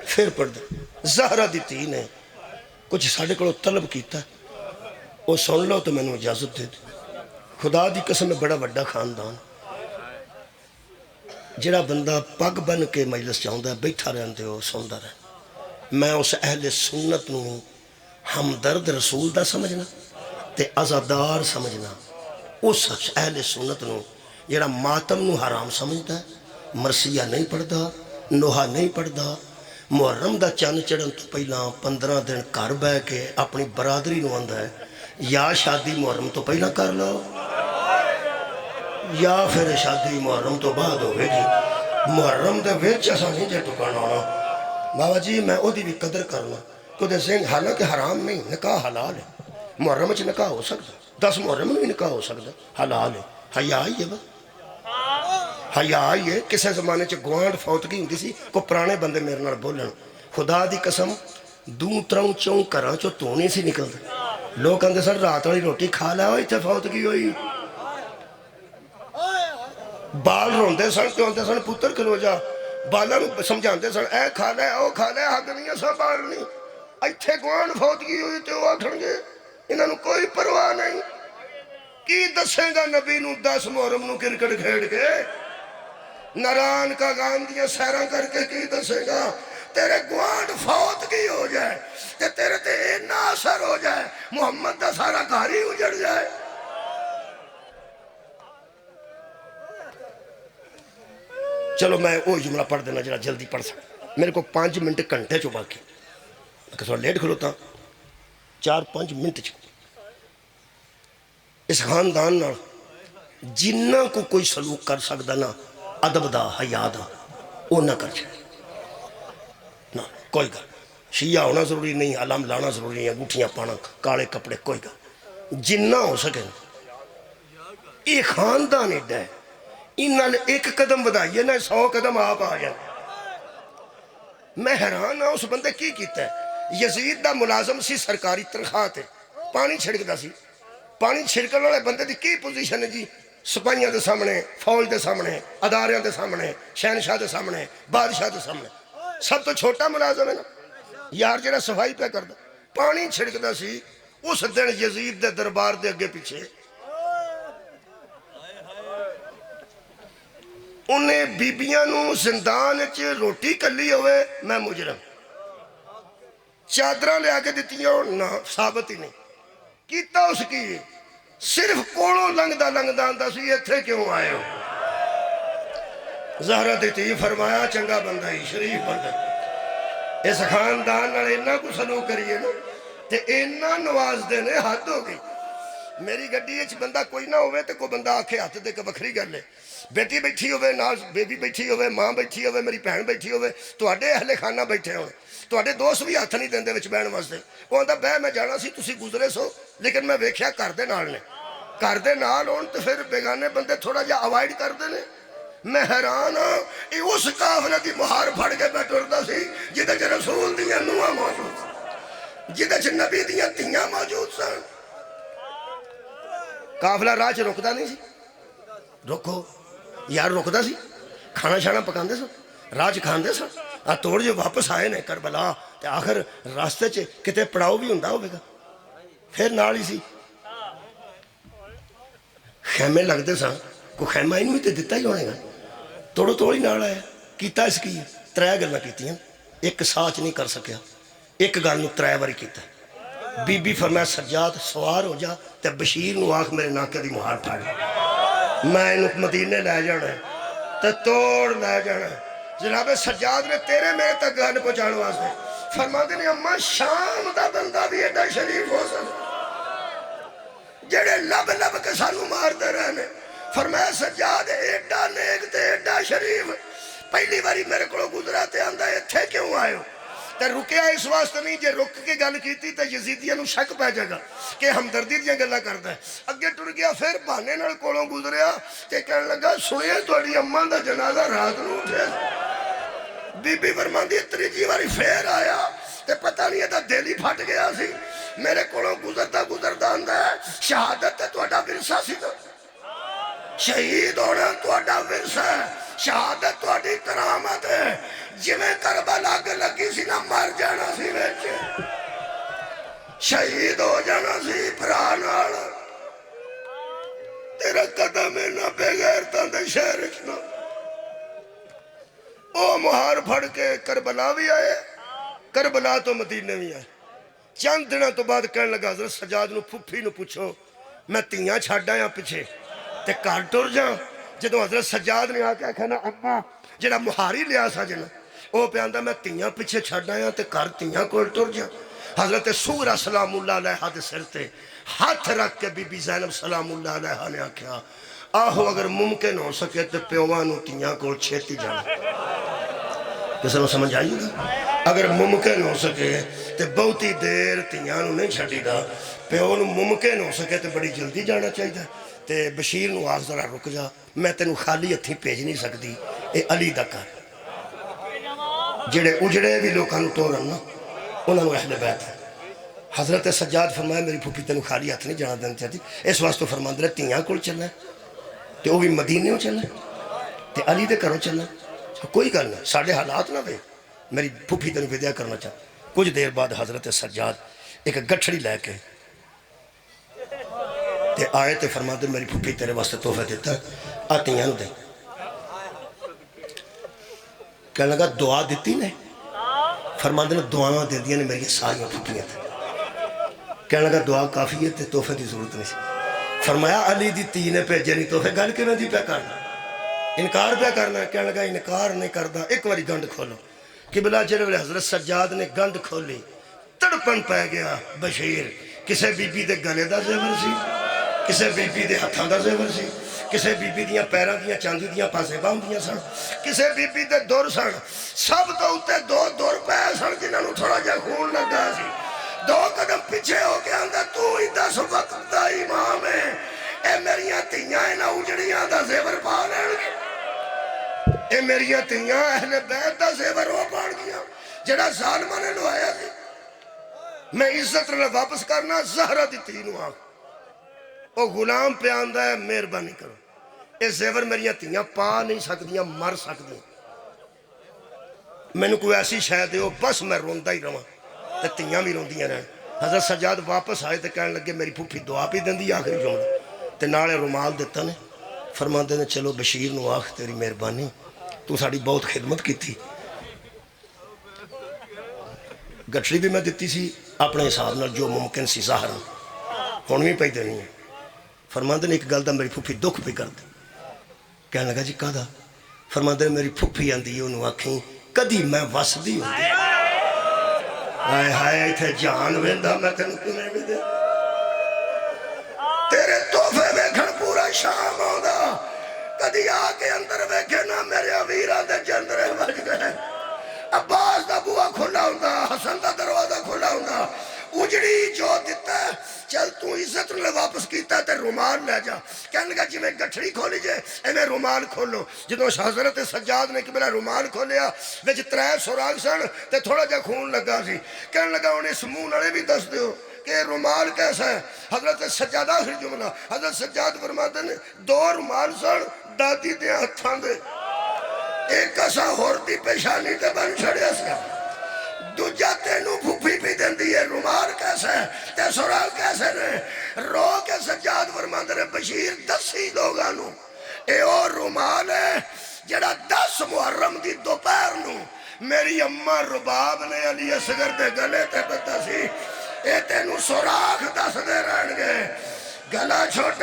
A: پھر پڑھ دے. زہرہ دی تھی نے کچھ ساڑھے کڑو طلب کیتا وہ سن لو تو میں نے اجازت دے دی. خدا دی قسم میں بڑا بڑا خاندان، جڑا بندہ پگ بن کے مجلس چاہندہ ہے بیٹھا رہندے ہو سوندہ رہے. میں اس اہل سنت نو ہمدرد رسول دا سمجھنا تے عزادار سمجھنا، اس اہل سنت نو جڑا ماتم نو حرام سمجھتا ہے، مرثیہ نہیں پڑھدا، نوحہ نہیں پڑھدا، محرم دا چاند چڑھن تو پہلا 15 دن گھر بہ کے اپنی برادری نو آندا ہے یا شادی محرم تو پہلا کر لو یا پھر شادی محرم تو بعد ہوئے گی. محرم دے ویچ ایسا نہیں جے ٹکانا ہونا. بابا جی میں او دی بھی قدر کرنا تو دے ذہن حالانکہ حرام نہیں، نکاح حلال ہے. محرم چ نکاح ہو سکتا، 10 محرم میں بھی نکاح ہو سکتا، حلال ہے. حیا آئی ہے با حیا آئی ہے. کسے زمانے چ گوانڈ فوتگی ہوندی سی کو پرانے بندے میرے نال بولن، خدا دی قسم 2 3 4 گھراں چوں تو نہیں سی نکلدا. لوگ کہندے سن رات والی روٹی کھا لیا ایتھے فوتگی ہوئی. بال روندے سن تے ہوندے سن پتر کھلو جا، بالاں نوں سمجھاندے سن اے کھا لے او کھا لے، حق نہیں اساں بال نہیں. ایتھے گوانڈ فوتگی ہوئی تے او آکھن گے انہاں نوں کوئی پرواہ نہیں. کی دسیں گا نبی نوں 10 محرم نوں کرکٹ کھیڑ کے، نران کا گان دیا سیران کر کے کی دسے گا. تیرے گوانڈ فوتگی ہو جائے تے تیرے تے اینا اثر ہو جائے محمد دا سارا گھر ہی اجڑ جائے. چلو میں وہ جملہ پڑھ دینا جڑا جلدی پڑھ سکتا، میرے کو 5 منٹ گھنٹے چو باقی، کسا لیٹ کھلوتا 4-5 منٹ چو. اس خاندان نال جنہ کو کوئی سلوک کر سکتا نا ادب دا حیا دا وہ نہ کر چھڑے نا. کوئی گل شیعہ ہونا ضروری نہیں، علم لانا ضروری نہیں، انگوٹھیاں پانا، کالے کپڑے، کوئی گل جنہ ہو سکے. یہ خاندان ایڈا ہے، انہاں نے 1 قدم بدھائیے نا 100 قدم آپ آ جائیں. میں حیران ہاں اس بندے کی کیتا ہے۔ یزید دا ملازم سی سرکاری تنخواہ تے، پانی چھڑکدا سی، پانی چھڑکن والے بندے دی کی پوزیشن ہے جی؟ سپاہیاں دے سامنے، فوج دے سامنے، اداریاں دے سامنے، شہنشاہ دے سامنے، بادشاہ دے سامنے سب تو چھوٹا ملازم ہے نا یار، جڑا صفائی پہ کردا پانی چھڑکدا سی۔ اس دن یزید دے دربار دے اگے پیچھے انہیں بیبیاں نو زندان چ روٹی کلی ہوئے میں مجرم، چادراں لے آکے دیتیاں نہ ثابت ہی نہیں کیتا اس کی، صرف کوڑوں لنگدا لنگدا آندا سی ایتھے کیوں آئے ہو؟ زہرہ دیتی فرمایا چنگا بندہ ہی شریف بندہ، اس خاندان نال اینا کو سلوک کریے نا تے اینا نواز دینے حد ہو گئی۔ میری گڈی اچ بندہ کوئی نہ ہوئے تے کوئی بندہ آکھے ہاتھ دے کے بکھری گل ہے، بیٹی بیٹھی ہوئے، نال بیبی بیٹھی ہوئے، ماں بیٹھی ہوئے، میری بہن بیٹھی ہوئے، تواڈے اہل خانہ بیٹھے ہوئے، تواڈے دوست بھی ہاتھ نہیں دیندے وچ بہن واسطے، وہ آندا بہ میں جانا سی تسی گزرے سو، لیکن میں ویکھیا گھر دے نال نے، گھر دے نال ہون تے پھر بیگانے بندے تھوڑا جہا اوائڈ کردے نے۔ میں حیران ہاں یہ اس قافلے دی مہار پھڑ کے میں ٹردا سی جدے چ رسول دیاں نواں موجود سن، جدے چ نبی دیاں تیاں موجود سن۔ قافلہ راہ چ رکدا نہیں سی، رکو یار رکدا سی، کھانا شانا پکاندے سن، راہ چ کھاندے سن، توڑ جو واپس آئے نے کربلا تے آخر راستے چ کتے پڑاؤ بھی ہوندا ہوے گا، پھر نال ہی سی خیمے لگتے سن، کوئی خیمہ انہوں ہی تے دتا ہی ہونے گا، توڑو توڑ ہی نال آیا کیتا اس کی ترے گلاں کیتیاں، ایک ساچ نہیں کر سکیا، ایک گل نو ترے واری کیتا۔ بی بی فرمایا سجاد سوار ہو جا تے بشیر نو آکھ میرے ناکے دی مہار پھاڑ، میں انہوں مدینے لے جانا ہے تے توڑ لے جانا ہے۔ جناب سجاد نے تیرے میرے تک گھر پہنچان واسطے فرما دے نے اماں شام دا بندہ بھی ایڈا شریف ہو سکتا جڑے لب لب کے سانو مار دے رہنے۔ فرمایا سجاد ایڈا نیک تے ایڈا شریف پہلی باری میرے کو گزرا تے آندا ایتھے کیوں آئے ہو؟ تے رکیا اس واسطے نہیں جے رک کے گل کیتی تے یزیدیاں نو شک پہ جائے گا کہ ہمدردی دیاں گلاں کردا ہے۔ اگے ٹر گیا پھر بہانے نال کولوں گزریا تے کہن لگا سنیا تہاڈی اماں دا جنازہ رات نو اٹھیا۔ بی بی فرماندی تیجی واری پھر آیا تے پتہ نہیں ادا دل ہی پھٹ گیا سی، میرے کولوں گزردا گزردا آندا ہے شہادت تے تہاڈا ورثہ سی نا، شہید ہونا تہاڈا ورثہ ہے، شہادت تہاڈی کرامت ہے، جویں کربلا اگ لگی سی نا مر جانا سی وچ، شہید ہو جانا سی بھرا نال، تیرا قدم ہے نہ بے غیرتاں دے شہر وچ نہ۔ او مہار پھڑ کے کربلا بھی آئے، کربلا تو مدینے بھی آئے۔ چند دنوں تو بعد کہنے لگا حضرت سجاد نو پھپھی نو پوچھو میں تیاں چھڈ آیا پیچھے تے گھر ٹر جاں۔ جدوں حضرت سجاد نے آ کے کہنا اما جڑا مہاری لیا سا جنا وہ پہ آندا میں تیاں پیچھے چھڈ آیا تے گھر تیاں کول ٹر جاں۔ حضرت سغرا سلام اللہ علیہ دے سر تے ہاتھ رکھ کے بی بی زینب سلام اللہ علیہ نے آکھیا آہو اگر ممکن ہو سکے تے پیواں نو تیاں کول چھیتی جانا۔ کسی نے سمجھ آئی گا؟ اگر ممکن ہو سکے تے بہتی دیر تیاں نو نہیں چھڑی دا، پیو نو ممکن ہو سکے تے بڑی جلدی جانا چاہیے تے بشیر نو آخ ذرا رک جا میں تینو خالی ہتھی بھیج نہیں سکتی، اے علی دا کر جڑے اجڑے بھی لوکاں نو توڑن نا انہاں نو اہل بیت ہے۔ حضرت سجاد فرمایا میری پھوپھی تینو خالی ہاتھ نہیں جانا دینا چاہتی، اس واسطے فرماندے نے تیاں کول چلنا تے وہ بھی مدینے ہو چلنا تے علی دے گھروں چلنا، کوئی گل نہیں ساڈے حالات نہ وے میری پھوپھی تینو ودیا کرنا چاہ۔ کچھ دیر بعد حضرت سجاد ایک گٹھڑی لے کے تے آئے تے فرماندے میری پھوپھی تیرے واسطے تحفہ دیتا ہے آ تیاں نو دے۔ کہنے لگا دعا دیتی نے؟ فرماندے نے دعاواں دے دیاں نے میری ساریاں پھوپھیاں تھے۔ کہنے لگا دعا کافی ہے تے تحفے دی ضرورت نہیں سی۔ فرمایا علی دی تی نے بھیجے نہیں تحفے گل کیویں دی پیا کرنا، انکار پہ کرنا ہے۔ کہنے لگا انکار نہیں کردا، ایک واری گنڈ کھولو۔ قبلہ جڑے ویلے حضرت سجاد نے گنڈ کھولی تڑپن پہ گیا بشیر، کسے بی بی دے گلے دا زیور سی، کسے بی بی دے ہتھاں دا زیور سی، کسے بی بی دیاں پیراں دیاں چاندی دیاں پاسے باندیاں سن، کسے بی بی دے دور سن، سب تو اتے دو دور پہ سن جنہاں نو تھوڑا جا خون لگا سی۔ دو قدم پیچھے ہو کے آندا تو ہی 10 وقت دا امام ہے، اے میریاں تیاں انہاں اجڑیاں دا زیور پا لین گے، اے میریاں تیاں اہل بیت دا زیور ہو پان گیا۔ جڑا ظالمہ نے لوایا سی میں عزت نہ واپس کرنا زہرہ دی تینوں آنکھ او غلام پہ آندہ ہے مہربانی کرو اے زیور میریاں تیاں پا نہیں سکدیاں مر سکدیاں میں نے کوئی ایسی شاید ہو بس میں روندہ ہی رہا تے تیاں بھی روندیاں رہن حضرت سجاد واپس آئے تے کہنے لگے میری پھوپھی دعا پی دن دی آخری جملہ تے نالے رومال دیتا نے فرماندے نے چلو بشیر نو آخ تیری مہربانی تو ساڑی بہت خدمت کی تھی گٹری بھی میں دیتی سی اپنے حساب نال جو ممکن سی ظاہر ہون بھی پہ دینی ہے فرماندے نے ایک گل دا میری پھوپھی دکھ پہ کر دی کہنے لگا جی کہا دا فرماندے نے میری پھوپھی آندی انہوں آکھیں کدی میں وس دی ہوں دی آئے ہائے تھے جان ویندہ میں تینوں کنے بھی دے تیرے توفے ویکھن پورا شام ہوندہ کدی آکے اندر ویکھے نا میرے اویرہ دے جندرے بج گئے عباس دا بوا کھلا ہوندہ حسن دا دروازہ کھلا ہوندہ اجڑی جو دیتا ہے چل تو عزت نے واپس کیتا ہے تے رومال لے جا کہنے لگا جی میں گٹھڑی کھولی جائے اینے رومال کھولو جدو حضرت سجاد نے کہ رومال کھولیا ویچ 3 سوراخ سن تے تھوڑا جا خون لگا سی کہنے لگا انہیں اس منہ نالے بھی دس دیو کہ رومال کیسا ہے حضرت سجاد آخری جملہ حضرت سجاد فرماتے ہیں 2 رومال سن دادی دے ہتھاں دے ایک کسا ہوردی پیشانی تے بن چھڑیا سیا دوجہ تینوں پھوپھی بھی دن دیئے رومال کیسے تے سوراخ کیسے نے رو کے سجاد فرماندے نے بشیر 10 لوگانوں اے اور رومال ہے جڑا 10 محرم دی دوپہر نوں میری اممہ رباب نے علی اصغر دے گلے تے پتا سی اے تینوں سوراخ 10 دے رہن گے گلا چھوٹ